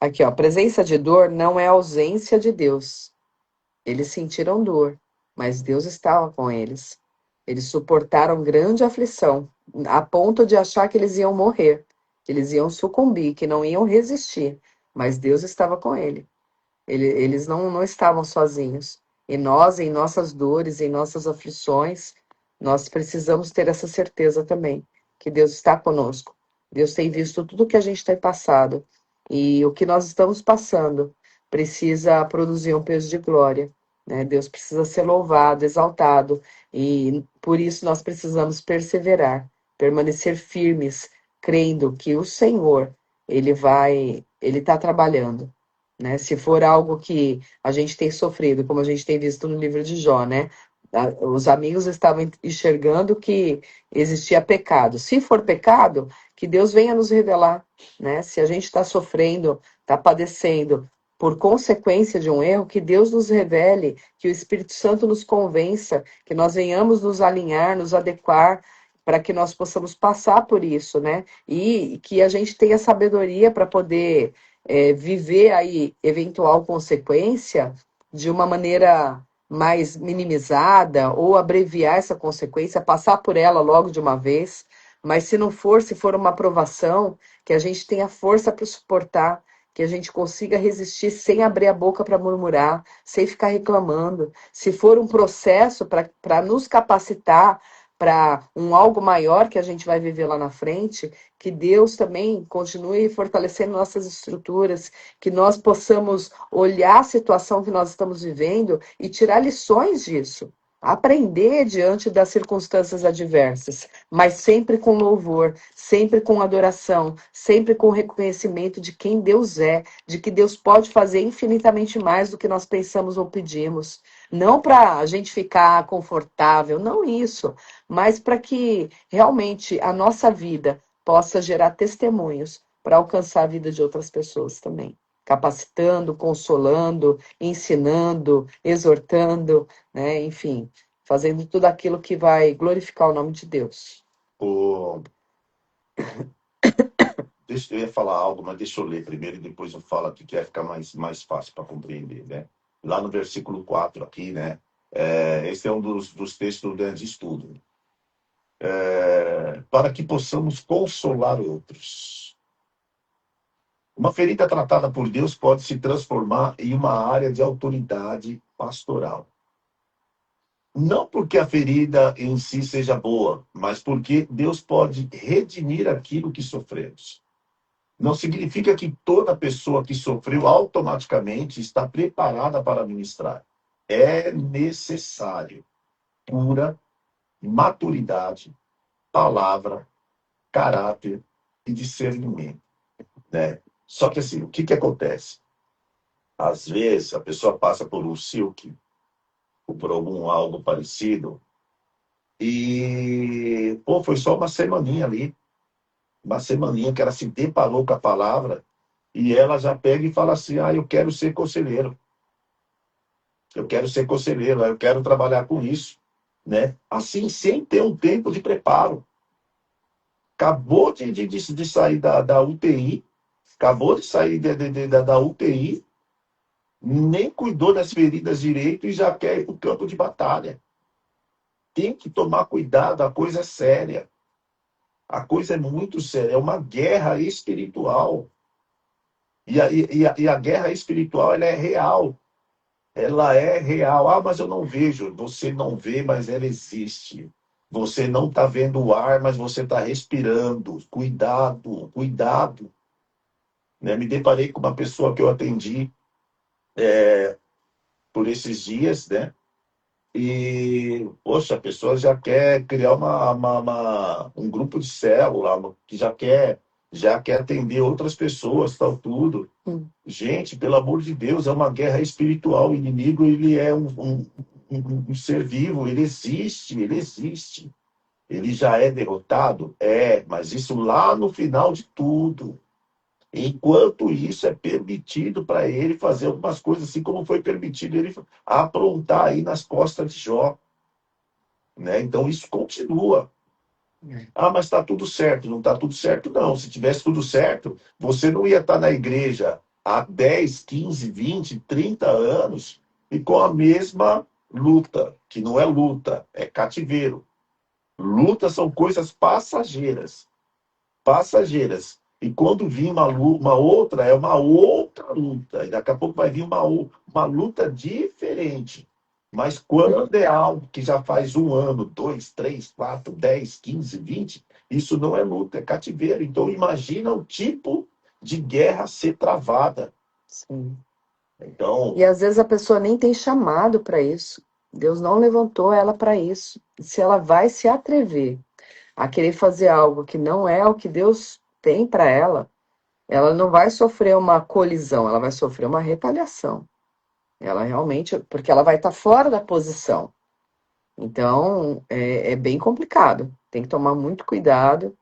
Aqui, ó, presença de dor não é ausência de Deus. Eles sentiram dor, mas Deus estava com eles. Eles suportaram grande aflição, a ponto de achar que eles iam morrer, que eles iam sucumbir, que não iam resistir. Mas Deus estava com eles não estavam sozinhos. E nós, em nossas dores, em nossas aflições, nós precisamos ter essa certeza também, que Deus está conosco. Deus tem visto tudo que a gente tem passado. E o que nós estamos passando precisa produzir um peso de glória, né? Deus precisa ser louvado, exaltado. E por isso nós precisamos perseverar, permanecer firmes, crendo que o Senhor, Ele está trabalhando. Né? Se for algo que a gente tem sofrido, como a gente tem visto no livro de Jó, né? Os amigos estavam enxergando que existia pecado. Se for pecado, que Deus venha nos revelar, né? Se a gente está sofrendo, está padecendo, por consequência de um erro, que Deus nos revele, que o Espírito Santo nos convença, que nós venhamos nos alinhar, nos adequar, para que nós possamos passar por isso, né? E que a gente tenha sabedoria para poder viver aí eventual consequência de uma maneira mais minimizada ou abreviar essa consequência, passar por ela logo de uma vez. Mas se não for, se for uma aprovação, que a gente tenha força para suportar, que a gente consiga resistir sem abrir a boca para murmurar, sem ficar reclamando. Se for um processo para nos capacitar para um algo maior que a gente vai viver lá na frente, que Deus também continue fortalecendo nossas estruturas, que nós possamos olhar a situação que nós estamos vivendo e tirar lições disso. Aprender diante das circunstâncias adversas, mas sempre com louvor, sempre com adoração, sempre com reconhecimento de quem Deus é, de que Deus pode fazer infinitamente mais do que nós pensamos ou pedimos. Não para a gente ficar confortável, não isso, mas para que realmente a nossa vida possa gerar testemunhos para alcançar a vida de outras pessoas também. Capacitando, consolando, ensinando, exortando, né? Enfim, fazendo tudo aquilo que vai glorificar o nome de Deus. O... eu ia falar algo, mas deixa eu ler primeiro e depois eu falo aqui, que vai ficar mais fácil para compreender, né? Lá no versículo 4 aqui, né? Esse é um dos textos de estudo. Para que possamos consolar outros. Uma ferida tratada por Deus pode se transformar em uma área de autoridade pastoral. Não porque a ferida em si seja boa, mas porque Deus pode redimir aquilo que sofremos. Não significa que toda pessoa que sofreu automaticamente está preparada para ministrar. É necessário cura, maturidade, palavra, caráter e discernimento, né? Só que assim, o que acontece? Às vezes a pessoa passa por um silk ou por algo parecido e foi só uma semaninha ali, uma semaninha que ela se deparou com a palavra e ela já pega e fala assim: eu quero ser conselheiro, eu quero trabalhar com isso, né? Assim, sem ter um tempo de preparo. Acabou de sair da UTI, acabou de sair da UTI, nem cuidou das feridas direito e já quer ir para o campo de batalha. Tem que tomar cuidado, a coisa é séria. A coisa é muito séria, é uma guerra espiritual. E a guerra espiritual, ela é real. Ela é real. Mas eu não vejo. Você não vê, mas ela existe. Você não está vendo o ar, mas você está respirando. Cuidado, cuidado. Né? Me deparei com uma pessoa que eu atendi por esses dias, né? E, poxa, a pessoa já quer criar um grupo de célula, que já quer atender outras pessoas, tal, tudo. Gente, pelo amor de Deus, é uma guerra espiritual. O inimigo, ele é um ser vivo, ele existe, ele existe. Ele já é derrotado? Mas isso lá no final de tudo. Enquanto isso, é permitido para ele fazer algumas coisas, assim como foi permitido ele aprontar aí nas costas de Jó. Né? Então, isso continua. Mas está tudo certo. Não está tudo certo, não. Se tivesse tudo certo, você não ia estar na igreja há 10, 15, 20, 30 anos e com a mesma luta, que não é luta, é cativeiro. Lutas são coisas passageiras. Passageiras. E quando vir uma outra, é uma outra luta. E daqui a pouco vai vir uma luta diferente. Mas quando é algo que já faz 1 ano, 2, 3, 4, 10, 15, 20, isso não é luta, é cativeiro. Então imagina o tipo de guerra ser travada. Sim. Então, E às vezes a pessoa nem tem chamado para isso. Deus não levantou ela para isso. E se ela vai se atrever a querer fazer algo que não é o que Deus tem para ela não vai sofrer uma colisão, ela vai sofrer uma retaliação. Ela realmente, porque ela vai estar fora da posição. Então, é bem complicado. Tem que tomar muito cuidado,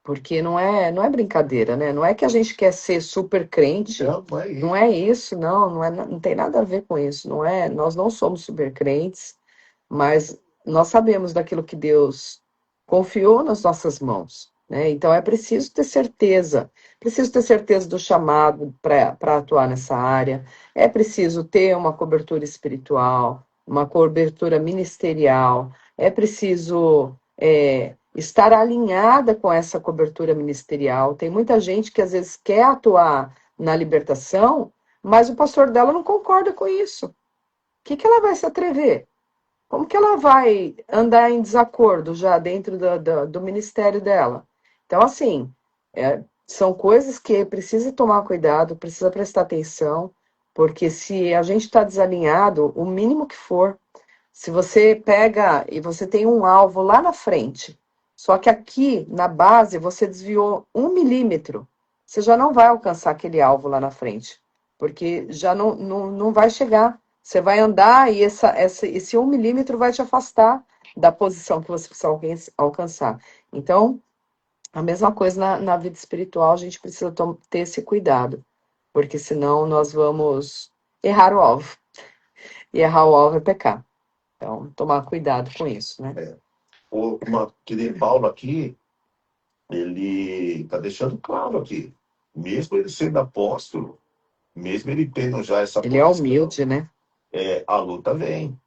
Porque não é brincadeira, né? Não é que a gente quer ser super crente, Não é não isso. é isso, não tem nada a ver com isso, não é, nós não somos super crentes, mas nós sabemos daquilo que Deus confiou nas nossas mãos, né? Então é preciso ter certeza do chamado para atuar nessa área, é preciso ter uma cobertura espiritual, uma cobertura ministerial, é preciso estar alinhada com essa cobertura ministerial. Tem muita gente que às vezes quer atuar na libertação, mas o pastor dela não concorda com isso. O que ela vai se atrever? Como que ela vai andar em desacordo já dentro do ministério dela? Então, assim, são coisas que precisa tomar cuidado, precisa prestar atenção, porque se a gente está desalinhado, o mínimo que for, se você pega e você tem um alvo lá na frente, só que aqui na base você desviou 1 milímetro, você já não vai alcançar aquele alvo lá na frente, porque já não vai chegar. Você vai andar e esse 1 milímetro vai te afastar da posição que você precisa alcançar. Então, a mesma coisa na vida espiritual, a gente precisa ter esse cuidado, porque senão nós vamos errar o alvo. E errar o alvo é pecar. Então, tomar cuidado com isso, né? Que nem Paulo aqui, ele está deixando claro aqui, mesmo ele sendo apóstolo, mesmo ele tendo já essa Ele é posição, humilde, né? a luta vem.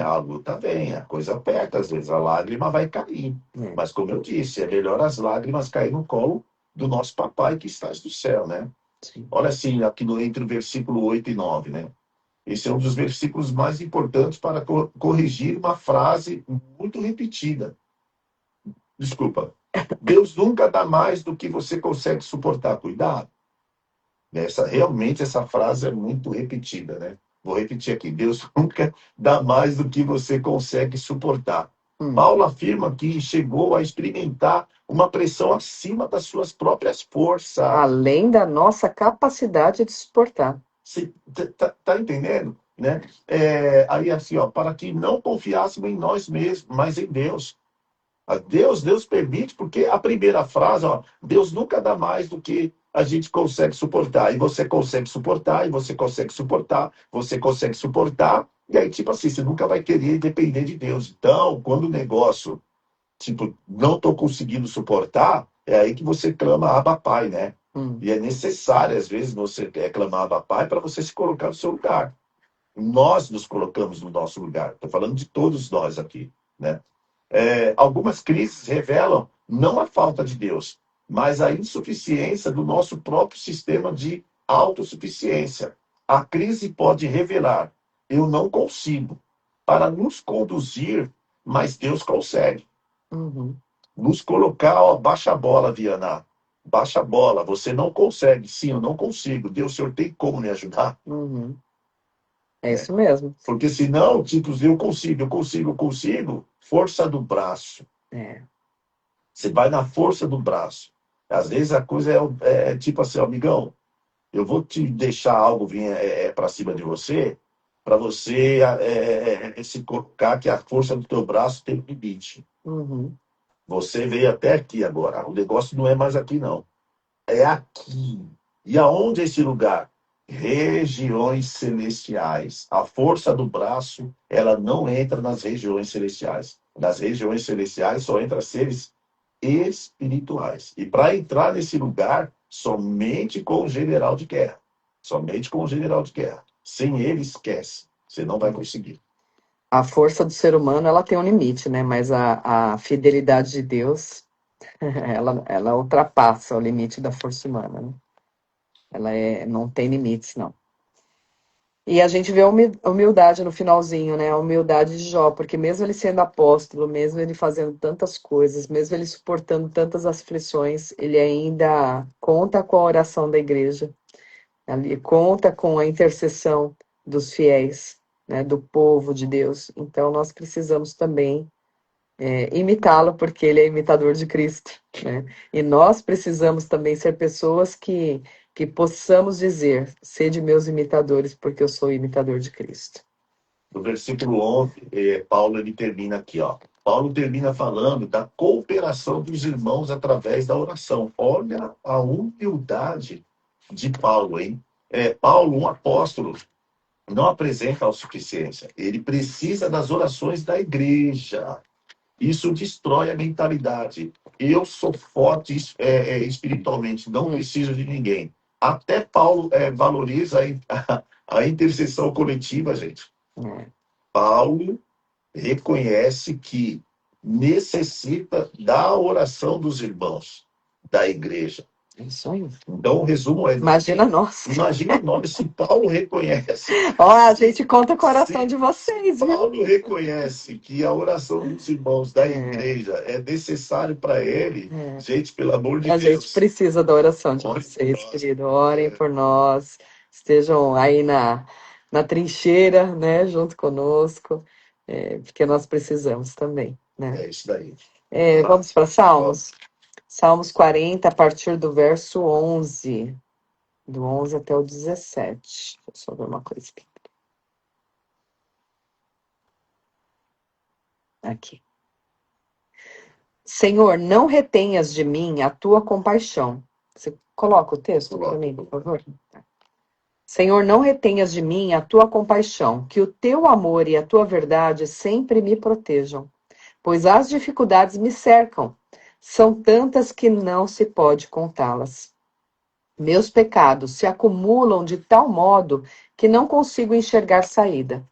A luta vem, a coisa aperta, às vezes a lágrima vai cair. É. Mas, como eu disse, é melhor as lágrimas cair no colo do nosso papai que estás do céu, né? Sim. Olha assim, aqui entre o versículo 8 e 9, né? Esse é um dos versículos mais importantes para corrigir uma frase muito repetida. Desculpa. Deus nunca dá mais do que você consegue suportar. Cuidado. Realmente essa frase é muito repetida, né? Vou repetir aqui. Deus nunca dá mais do que você consegue suportar. Paulo afirma que chegou a experimentar uma pressão acima das suas próprias forças. Além da nossa capacidade de suportar. Você tá entendendo? Né? Aí assim, ó, para que não confiássemos em nós mesmos, mas em Deus. Deus permite, porque a primeira frase, ó, Deus nunca dá mais do que a gente consegue suportar. E você consegue suportar, e você consegue suportar, você consegue suportar. E aí, tipo assim, você nunca vai querer depender de Deus. Então, quando o negócio, tipo, não estou conseguindo suportar, é aí que você clama Abba Pai, né? E é necessário, às vezes, você clamar Abba Pai para você se colocar no seu lugar. Nós nos colocamos no nosso lugar. Estou falando de todos nós aqui, né? Algumas crises revelam não a falta de Deus, mas a insuficiência do nosso próprio sistema de autossuficiência. A crise pode revelar, eu não consigo, para nos conduzir, mas Deus consegue. Nos colocar, ó, baixa a bola, Viana. Baixa a bola, você não consegue. Sim, eu não consigo. Deus, o senhor tem como me ajudar? É isso mesmo. Porque senão, tipo, eu consigo, força do braço. Você vai na força do braço. Às vezes a coisa é tipo assim, amigão, eu vou te deixar algo vir para cima de você, para você se colocar que a força do teu braço tem limite. Você veio até aqui agora. O negócio não é mais aqui, não. É aqui. E aonde é esse lugar? Regiões celestiais. A força do braço, ela não entra nas regiões celestiais. Nas regiões celestiais só entra seres espirituais. E para entrar nesse lugar, somente com o general de guerra. Somente com o general de guerra. Sem ele, esquece. Você não vai conseguir. A força do ser humano, ela tem um limite, né? Mas a fidelidade de Deus, ela ultrapassa o limite da força humana, né? Ela não tem limites, não. E a gente vê a humildade no finalzinho, né? A humildade de Jó, porque mesmo ele sendo apóstolo, mesmo ele fazendo tantas coisas, mesmo ele suportando tantas aflições, ele ainda conta com a oração da igreja, ele conta com a intercessão dos fiéis, né? Do povo de Deus. Então nós precisamos também imitá-lo, porque ele é imitador de Cristo, né? E nós precisamos também ser pessoas que possamos dizer, sede meus imitadores, porque eu sou imitador de Cristo. No versículo 11, Paulo ele termina aqui, ó. Paulo termina falando da cooperação dos irmãos através da oração. Olha a humildade de Paulo, hein? Paulo, um apóstolo, não apresenta autossuficiência. Ele precisa das orações da igreja. Isso destrói a mentalidade. Eu sou forte espiritualmente, não preciso de ninguém. Até Paulo valoriza a intercessão coletiva, gente. Paulo reconhece que necessita da oração dos irmãos da igreja. Isso aí. Então, o resumo é... Imagina nós. Imagina nós, se Paulo reconhece... Ó, a gente conta com o coração de vocês, viu? Paulo reconhece que a oração dos irmãos da igreja é necessário para ele. Gente, pelo amor de A Deus. gente precisa da oração de Orem vocês, por nós. querido. Orem por nós. Estejam aí na trincheira, né, junto conosco, porque nós precisamos também, né? É isso daí. Vamos para Salmos? Salmos 40, a partir do verso 11. Do 11 até o 17. Deixa eu só ver uma coisa aqui. Aqui. Senhor, não retenhas de mim a tua compaixão. Você coloca o texto para mim, por favor? Senhor, não retenhas de mim a tua compaixão, que o teu amor e a tua verdade sempre me protejam, pois as dificuldades me cercam, são tantas que não se pode contá-las. Meus pecados se acumulam de tal modo que não consigo enxergar saída.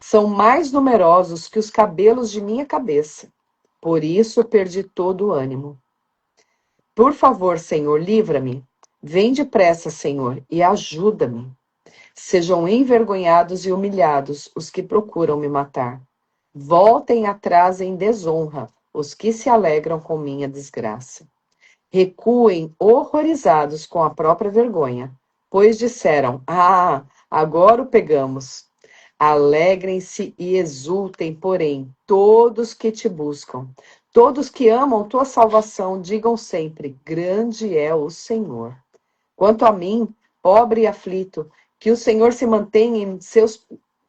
São mais numerosos que os cabelos de minha cabeça, por isso perdi todo o ânimo. Por favor, Senhor, livra-me. Vem depressa, Senhor, e ajuda-me. Sejam envergonhados e humilhados os que procuram me matar. Voltem atrás em desonra os que se alegram com minha desgraça. Recuem horrorizados com a própria vergonha, pois disseram, agora o pegamos. Alegrem-se e exultem, porém, todos que te buscam. Todos que amam tua salvação, digam sempre, grande é o Senhor. Quanto a mim, pobre e aflito, que o Senhor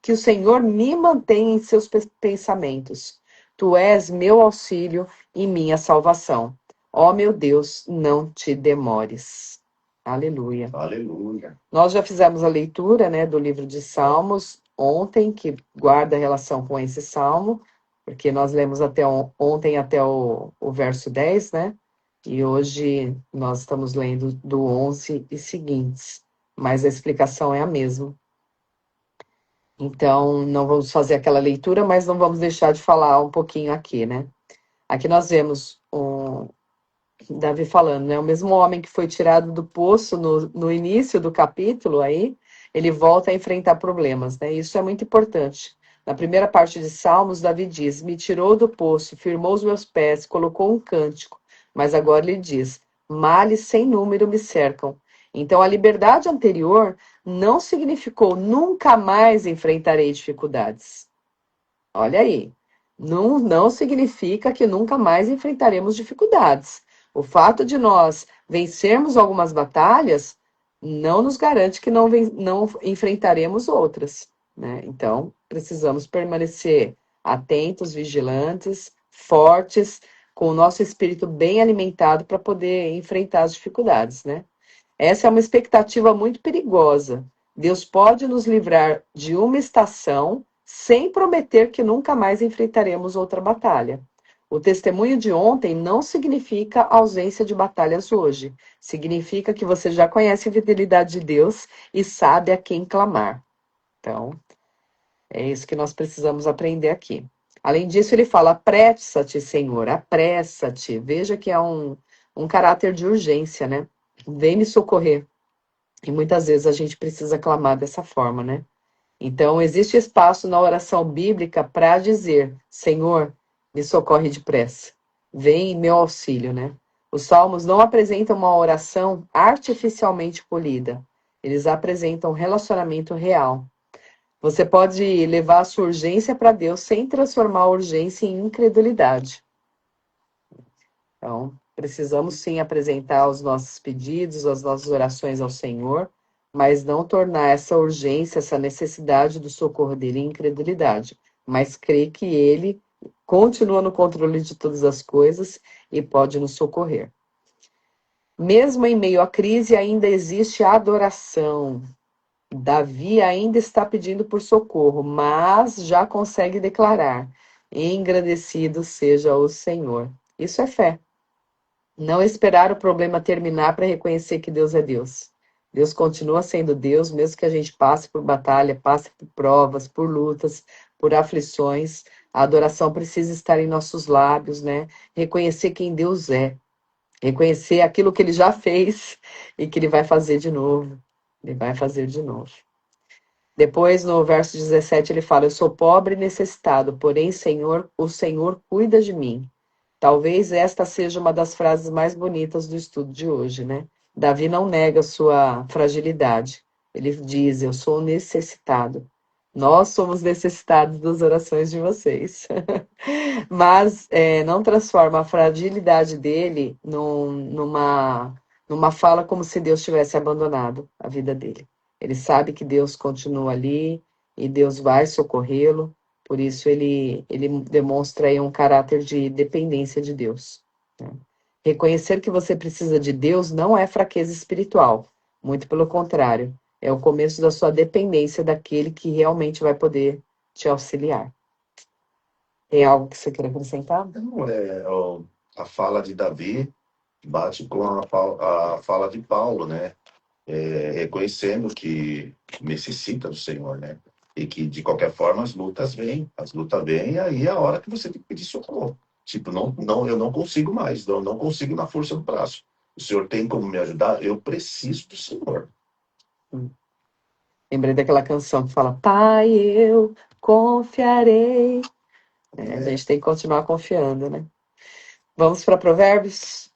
que o Senhor me mantenha em seus pensamentos. Tu és meu auxílio e minha salvação. Ó meu Deus, não te demores. Aleluia. Aleluia. Nós já fizemos a leitura, né, do livro de Salmos ontem, que guarda relação com esse salmo, porque nós lemos ontem até o verso 10, né? E hoje nós estamos lendo do 11 e seguintes, mas a explicação é a mesma. Então, não vamos fazer aquela leitura, mas não vamos deixar de falar um pouquinho aqui, né? Aqui nós vemos Davi falando, né? O mesmo homem que foi tirado do poço no início do capítulo aí, ele volta a enfrentar problemas, né? Isso é muito importante. Na primeira parte de Salmos, Davi diz, me tirou do poço, firmou os meus pés, colocou um cântico. Mas agora ele diz, males sem número me cercam. Então, a liberdade anterior não significou nunca mais enfrentarei dificuldades. Olha aí, não significa que nunca mais enfrentaremos dificuldades. O fato de nós vencermos algumas batalhas não nos garante que não enfrentaremos outras, né? Então, precisamos permanecer atentos, vigilantes, fortes, com o nosso espírito bem alimentado para poder enfrentar as dificuldades, né? Essa é uma expectativa muito perigosa. Deus pode nos livrar de uma estação sem prometer que nunca mais enfrentaremos outra batalha. O testemunho de ontem não significa ausência de batalhas hoje. Significa que você já conhece a fidelidade de Deus e sabe a quem clamar. Então, é isso que nós precisamos aprender aqui. Além disso, ele fala, apressa-te, Senhor, apressa-te. Veja que é um caráter de urgência, né? Vem me socorrer. E muitas vezes a gente precisa clamar dessa forma, né? Então, existe espaço na oração bíblica para dizer, Senhor, me socorre depressa. Vem em meu auxílio, né? Os salmos não apresentam uma oração artificialmente polida. Eles apresentam um relacionamento real. Você pode levar a sua urgência para Deus sem transformar a urgência em incredulidade. Então, precisamos sim apresentar os nossos pedidos, as nossas orações ao Senhor, mas não tornar essa urgência, essa necessidade do socorro dele em incredulidade, mas crê que Ele continua no controle de todas as coisas e pode nos socorrer. Mesmo em meio à crise, ainda existe adoração. Davi ainda está pedindo por socorro, mas já consegue declarar: engrandecido seja o Senhor. Isso é fé. Não esperar o problema terminar para reconhecer que Deus é Deus. Deus continua sendo Deus, mesmo que a gente passe por batalha, passe por provas, por lutas, por aflições. A adoração precisa estar em nossos lábios, né? Reconhecer quem Deus é. Reconhecer aquilo que Ele já fez e que Ele vai fazer de novo. Ele vai fazer de novo. Depois, no verso 17, ele fala: eu sou pobre e necessitado, porém, Senhor, o Senhor cuida de mim. Talvez esta seja uma das frases mais bonitas do estudo de hoje, né? Davi não nega sua fragilidade. Ele diz: eu sou necessitado. Nós somos necessitados das orações de vocês. Mas não transforma a fragilidade dele numa fala como se Deus tivesse abandonado a vida dele. Ele sabe que Deus continua ali e Deus vai socorrê-lo, por isso ele demonstra aí um caráter de dependência de Deus, né? Reconhecer que você precisa de Deus não é fraqueza espiritual, muito pelo contrário, é o começo da sua dependência daquele que realmente vai poder te auxiliar. Tem algo que você quer acrescentar? Não, a fala de Davi bate com a fala de Paulo, né? Reconhecendo que necessita do Senhor, né? E que, de qualquer forma, as lutas vêm, e aí é a hora que você tem que pedir socorro. Tipo, eu não consigo mais, não consigo na força do braço. O Senhor tem como me ajudar? Eu preciso do Senhor. Lembrei daquela canção que fala: Pai, eu confiarei. A gente tem que continuar confiando, né? Vamos para Provérbios?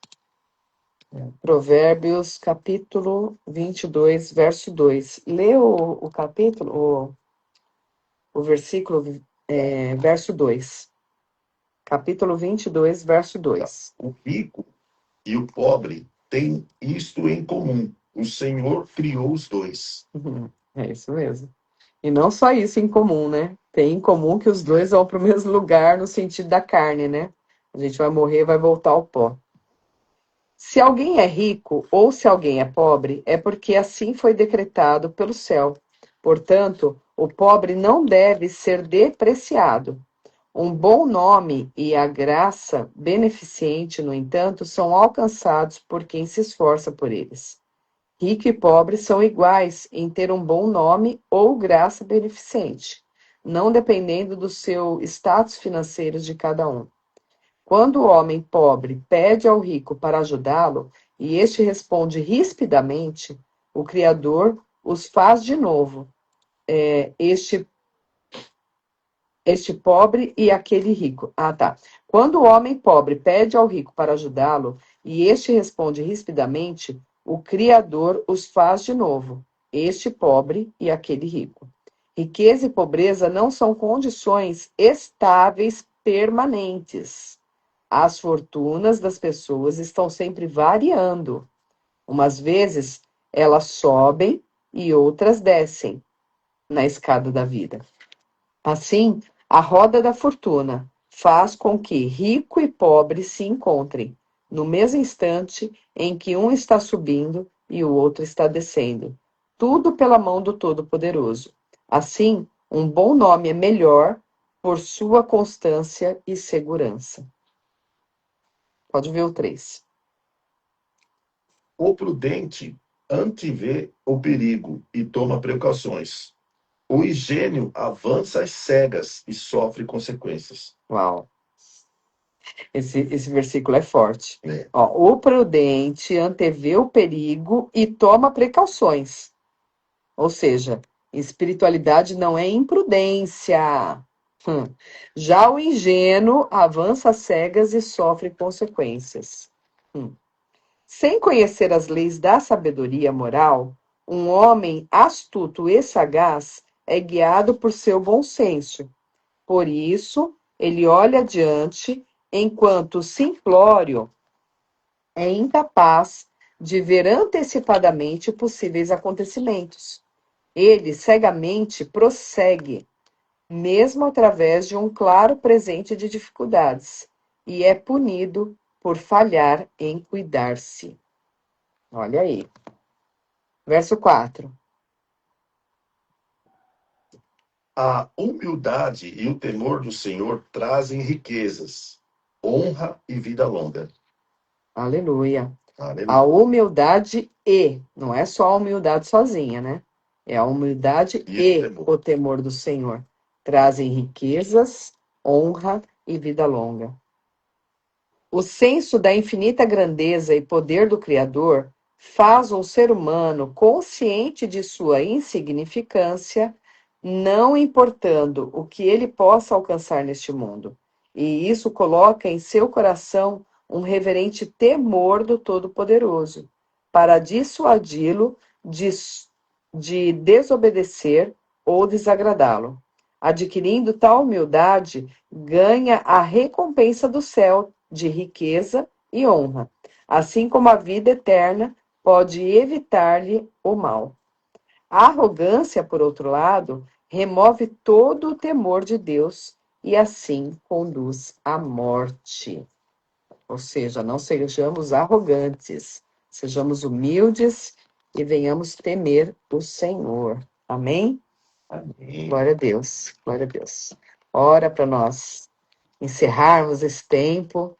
Provérbios, capítulo 22, verso 2. Lê o capítulo, o versículo, verso 2. Capítulo 22, verso 2. O rico e o pobre têm isto em comum. O Senhor criou os dois. É isso mesmo. E não só isso em comum, né? Tem em comum que os dois vão para o mesmo lugar no sentido da carne, né? A gente vai morrer, vai voltar ao pó. Se alguém é rico ou se alguém é pobre, é porque assim foi decretado pelo céu. Portanto, o pobre não deve ser depreciado. Um bom nome e a graça beneficente, no entanto, são alcançados por quem se esforça por eles. Rico e pobre são iguais em ter um bom nome ou graça beneficente, não dependendo do seu status financeiro de cada um. Quando o homem pobre pede ao rico para ajudá-lo, e este responde rispidamente, o Criador os faz de novo, este pobre e aquele rico. Quando o homem pobre pede ao rico para ajudá-lo, e este responde rispidamente, o Criador os faz de novo, este pobre e aquele rico. Riqueza e pobreza não são condições estáveis permanentes. As fortunas das pessoas estão sempre variando. Umas vezes elas sobem e outras descem na escada da vida. Assim, a roda da fortuna faz com que rico e pobre se encontrem no mesmo instante em que um está subindo e o outro está descendo. Tudo pela mão do Todo-Poderoso. Assim, um bom nome é melhor por sua constância e segurança. Pode ver o 3. O prudente antevê o perigo e toma precauções. O ingênuo avança às cegas e sofre consequências. Uau! Esse versículo é forte. É. O prudente antevê o perigo e toma precauções. Ou seja, espiritualidade não é imprudência. Já o ingênuo avança às cegas e sofre consequências. Sem conhecer as leis da sabedoria moral, um homem astuto e sagaz é guiado por seu bom senso. Por isso, ele olha adiante, enquanto o simplório é incapaz de ver antecipadamente possíveis acontecimentos. Ele cegamente prossegue, mesmo através de um claro presente de dificuldades, e é punido por falhar em cuidar-se. Olha aí. Verso 4. A humildade e o temor do Senhor trazem riquezas, honra e vida longa. Aleluia. Aleluia. A humildade não é só a humildade sozinha, né? É a humildade e o temor do Senhor. Trazem riquezas, honra e vida longa. O senso da infinita grandeza e poder do Criador faz o ser humano consciente de sua insignificância, não importando o que ele possa alcançar neste mundo. E isso coloca em seu coração um reverente temor do Todo-Poderoso, para dissuadi-lo de desobedecer ou desagradá-lo. Adquirindo tal humildade, ganha a recompensa do céu de riqueza e honra, assim como a vida eterna pode evitar-lhe o mal. A arrogância, por outro lado, remove todo o temor de Deus e assim conduz à morte. Ou seja, não sejamos arrogantes, sejamos humildes e venhamos temer o Senhor. Amém? Amém. Glória a Deus, glória a Deus. Ora para nós encerrarmos esse tempo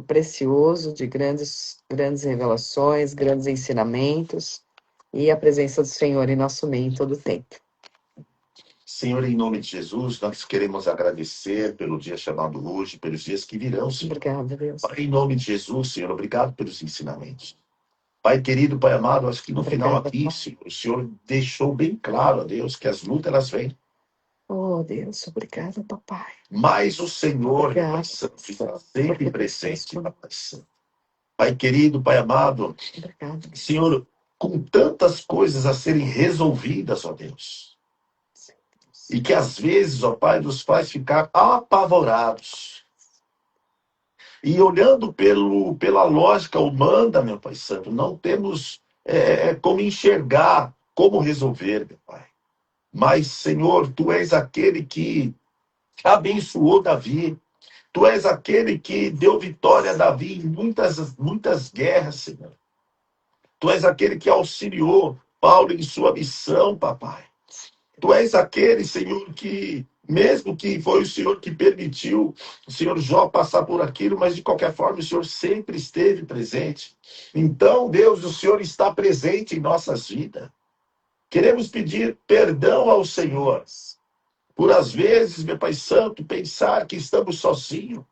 precioso de grandes revelações, grandes ensinamentos e a presença do Senhor em nosso meio em todo o tempo. Senhor, em nome de Jesus, nós queremos agradecer pelo dia chamado hoje, pelos dias que virão, Senhor. Obrigada, Deus. Pai, em nome de Jesus, Senhor, obrigado pelos ensinamentos. Pai querido, Pai amado, acho que no final aqui, Senhor, o Senhor deixou bem claro a Deus que as lutas elas vêm. Oh, Deus, obrigada, papai. Mas o Senhor, Obrigado, Pai Santo, está sempre porque presente, Deus, Pai Santo. Pai querido, Pai amado, obrigado. Senhor, com tantas coisas a serem resolvidas, ó Deus. E que às vezes, ó Pai, nos faz ficar apavorados. E olhando pela lógica humana, meu Pai Santo, não temos como enxergar, como resolver, meu Pai. Mas, Senhor, Tu és aquele que abençoou Davi. Tu és aquele que deu vitória a Davi em muitas guerras, Senhor. Tu és aquele que auxiliou Paulo em sua missão, papai. Tu és aquele, Senhor, que, mesmo que foi o Senhor que permitiu o Senhor Jó passar por aquilo, mas de qualquer forma o Senhor sempre esteve presente. Então, Deus, o Senhor está presente em nossas vidas. Queremos pedir perdão ao Senhor por, às vezes, meu Pai Santo, pensar que estamos sozinhos.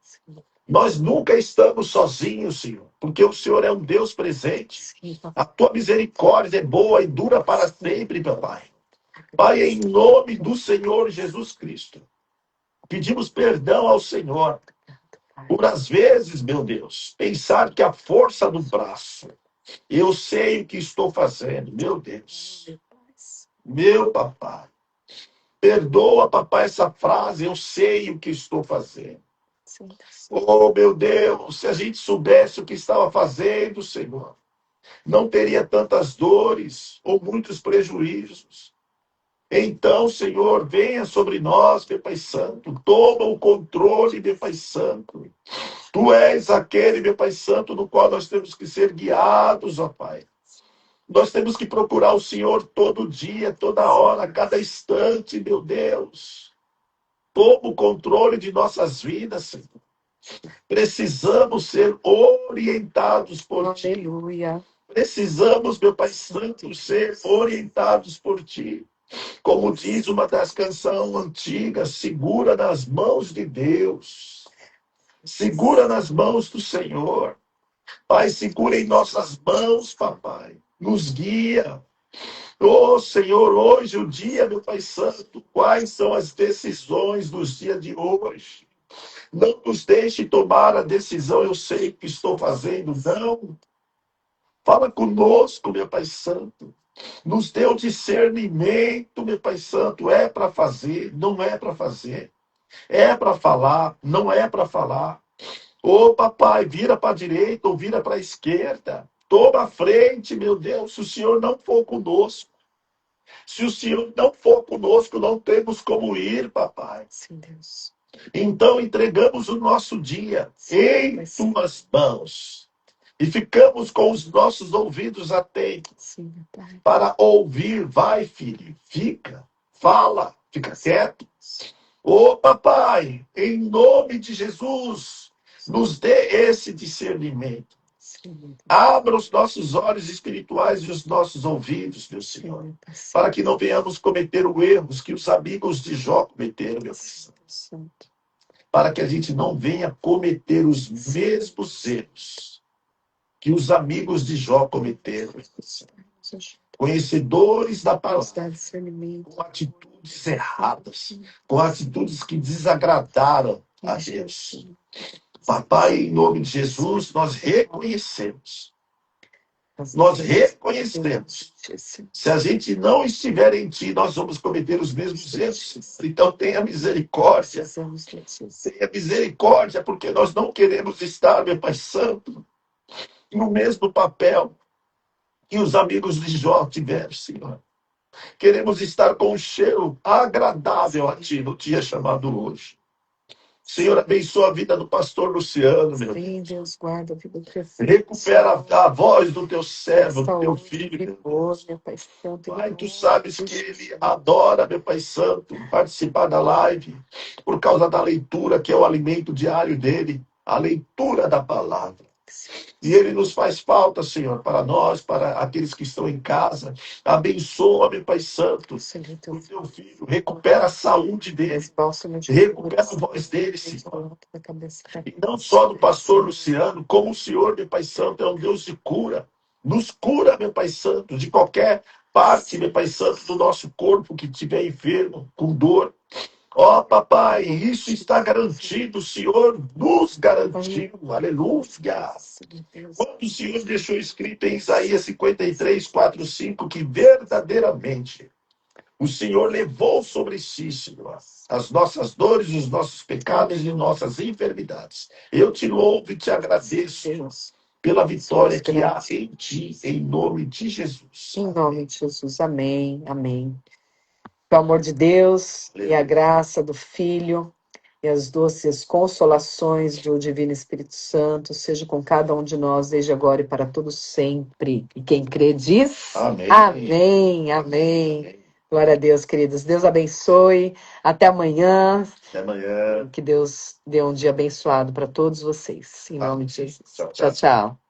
Nós nunca estamos sozinhos, Senhor, porque o Senhor é um Deus presente. A tua misericórdia é boa e dura para sempre, meu Pai. Pai, em nome do Senhor Jesus Cristo, pedimos perdão ao Senhor por, às vezes, meu Deus, pensar que a força do braço, eu sei o que estou fazendo, meu Deus. Meu papai. Perdoa, papai, essa frase, eu sei o que estou fazendo. Oh, meu Deus, se a gente soubesse o que estava fazendo, Senhor, não teria tantas dores ou muitos prejuízos. Então, Senhor, venha sobre nós, meu Pai Santo, toma o controle, meu Pai Santo. Tu és aquele, meu Pai Santo, no qual nós temos que ser guiados, ó Pai. Nós temos que procurar o Senhor todo dia, toda hora, a cada instante, meu Deus. Toma o controle de nossas vidas, Senhor. Precisamos ser orientados por Ti. Aleluia. Precisamos, meu Pai Santo, ser orientados por Ti. Como diz uma das canções antigas, segura nas mãos de Deus. Segura nas mãos do Senhor. Pai, segura em nossas mãos, papai. Nos guia. Oh, Senhor, hoje o dia, meu Pai Santo, quais são as decisões dos dias de hoje? Não nos deixe tomar a decisão, eu sei o que estou fazendo, não. Fala conosco, meu Pai Santo. Nos dê o discernimento, meu Pai Santo. É para fazer, não é para fazer. É para falar, não é para falar. Ô, papai, vira para a direita ou vira para a esquerda. Toma a frente, meu Deus, se o Senhor não for conosco. Se o Senhor não for conosco, não temos como ir, papai. Sim, Deus. Então entregamos o nosso dia Sim, em Pai Santo. tuas mãos. E ficamos com os nossos ouvidos atentos Sim, meu Pai. para ouvir. Vai, filho, fica, fala, fica quieto. Ô, papai, em nome de Jesus, nos dê esse discernimento. Sim, meu Deus. Abra os nossos olhos espirituais e os nossos ouvidos, meu Sim, Senhor, meu Pai Santo. para que não venhamos cometer os erros que os amigos de Jó cometeram, meu Pai Sim, Santo. Pai Santo. Para que a gente não venha cometer os mesmos erros que os amigos de Jó cometeram. Nos ajuda. Conhecedores da Nos palavra, dá discernimento. com atitudes erradas, com atitudes que desagradaram a Deus. Papai, em nome de Jesus, nós reconhecemos. Nós reconhecemos. Se a gente não estiver em ti, nós vamos cometer os mesmos erros. Então tenha misericórdia. Tenha misericórdia, porque nós não queremos estar, meu Pai Santo, no mesmo papel que os amigos de Jó tiveram, Senhor. Queremos estar com um cheiro agradável a ti no dia chamado hoje. Senhor, abençoa a vida do pastor Luciano, meu Deus. Sim, Deus, guarda a vida do prefeito. Recupera a voz do teu servo, do teu Saúde, filho, meu vigor, Deus. meu Pai Santo. Pai, tu sabes que ele adora, meu Pai Santo, participar da live por causa da leitura, que é o alimento diário dele, a leitura da palavra. E ele nos faz falta, Senhor, para nós, para aqueles que estão em casa. Abençoa, meu Pai Santo, o teu filho. Recupera a saúde dele. Recupera a voz dele, Senhor. E não só do pastor Luciano, como o Senhor, meu Pai Santo, é um Deus de cura. Nos cura, meu Pai Santo, de qualquer parte, meu Pai Santo, do nosso corpo que estiver enfermo, com dor. Ó, papai, isso está garantido, o Senhor nos garantiu. Aleluia. Quando o Senhor deixou escrito em Isaías 53, 4, 5, que verdadeiramente o Senhor levou sobre si, Senhor, as nossas dores, os nossos pecados e nossas enfermidades. Eu te louvo e te agradeço pela vitória que há em ti, em nome de Jesus. Em nome de Jesus, amém, amém. Que o amor de Deus e a graça do Filho e as doces consolações do Divino Espírito Santo seja com cada um de nós, desde agora e para todos sempre. E quem crê diz, Amém. amém, amém. Glória a Deus, queridos. Deus abençoe. Até amanhã. Até amanhã. Que Deus dê um dia abençoado para todos vocês. Em nome de Jesus. Tchau, Tchau, tchau.